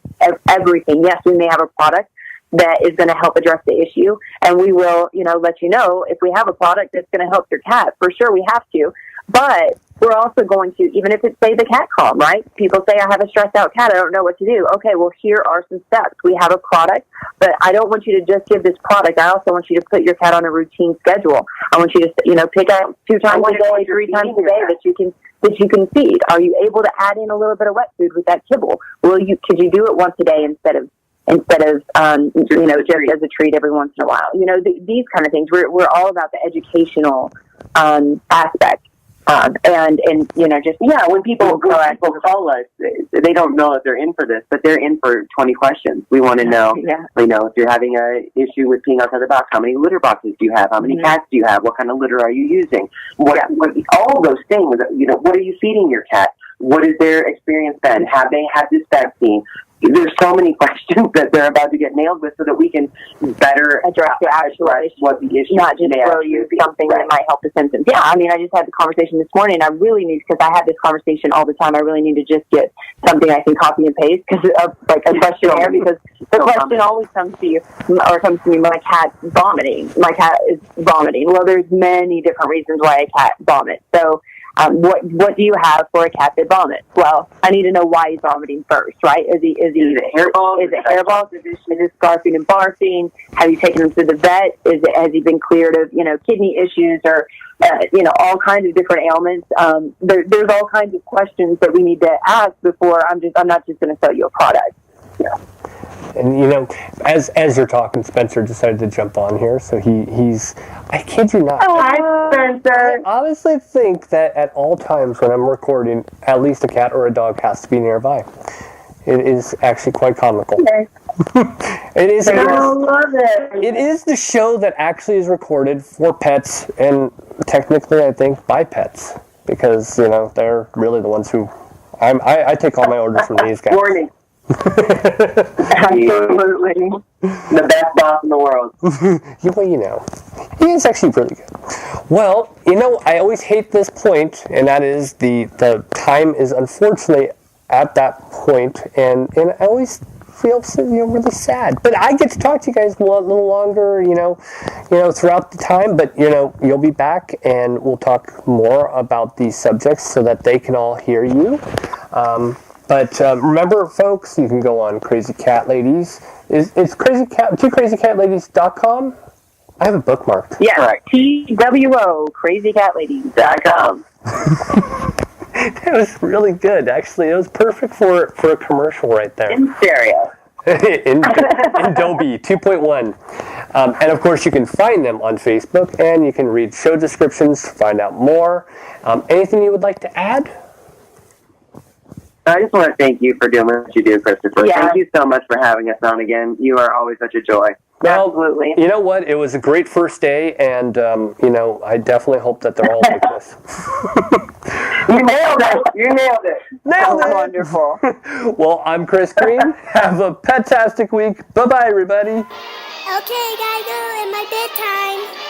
H: everything. Yes, we may have a product that is going to help address the issue, and we will, let you know if we have a product that's going to help your cat. For sure, we have to. But we're also going to, even if it's, say, the cat calm, right? People say, I have a stressed out cat. I don't know what to do. Okay, well, here are some steps. We have a product, but I don't want you to just give this product. I also want you to put your cat on a routine schedule. I want you to, pick out 2 times a day, 3 times a day that you can feed. Are you able to add in a little bit of wet food with that kibble? Could you do it once a day instead of just as a treat every once in a while? These kind of things. We're all about the educational aspect.
G: When people call us, they don't know if they're in for this, but they're in for 20 questions. We want to know, if you're having an issue with peeing outside the box, how many litter boxes do you have? How many cats do you have? What kind of litter are you using? All of those things, what are you feeding your cat? What has their experience been? Have they had this vaccine? There's so many questions that they're about to get nailed with so that we can better
H: address
G: what the issue is.
H: Not just throw you something that might help the symptoms. Yeah, I just had the conversation this morning. I really need, because I have this conversation all the time, I really need to just get something I can copy and paste because of like a questionnaire, because the question always comes to you, or comes to me, my cat's vomiting. My cat is vomiting. Well, there's many different reasons why a cat vomits. So what do you have for a cat that vomits? Well, I need to know why he's vomiting first, right? Is he hairball? Is it hairball? Is it scarfing and barfing? Have you taken him to the vet? Has he been cleared of kidney issues or all kinds of different ailments? There's all kinds of questions that we need to ask before I'm not just going to sell you a product.
F: Yeah. And as you're talking, Spencer decided to jump on here, so he's I kid you not.
H: Oh, hi, Spencer.
F: I honestly think that at all times when I'm recording, at least a cat or a dog has to be nearby. It is actually quite comical.
H: Okay.
F: It is.
H: I love it.
F: It is the show that actually is recorded for pets, and technically, I think by pets, because they're really the ones who. I take all my orders from these guys.
G: Warning.
H: Absolutely.
G: The best boss in the world.
F: He is actually really good. Well, I always hate this point, and that is the time is unfortunately at that point, and I always feel really sad. But I get to talk to you guys a little longer, throughout the time. But you'll be back, and we'll talk more about these subjects so that they can all hear you. But remember, folks, you can go on Crazy Cat Ladies. It's crazycatladies.com? I have it bookmarked.
H: Yeah, right. TWO, crazycatladies.com.
F: That was really good, actually. It was perfect for a commercial right there.
H: In stereo.
F: in Dolby 2.1. And of course, you can find them on Facebook, and you can read show descriptions to find out more. Anything you would like to add?
G: I just want to thank you for doing what you do, Christopher.
H: Yeah.
G: Thank you so much for having us on again. You are always such a joy.
F: Well,
H: Absolutely.
F: you know what? It was a great first day, and, I definitely hope that they're all like this.
G: You nailed it. You nailed it.
F: Nailed it.
H: Wonderful.
F: Well, I'm Chris Green. Have a fantastic week. Bye-bye, everybody.
I: Okay, gotta go in my bedtime.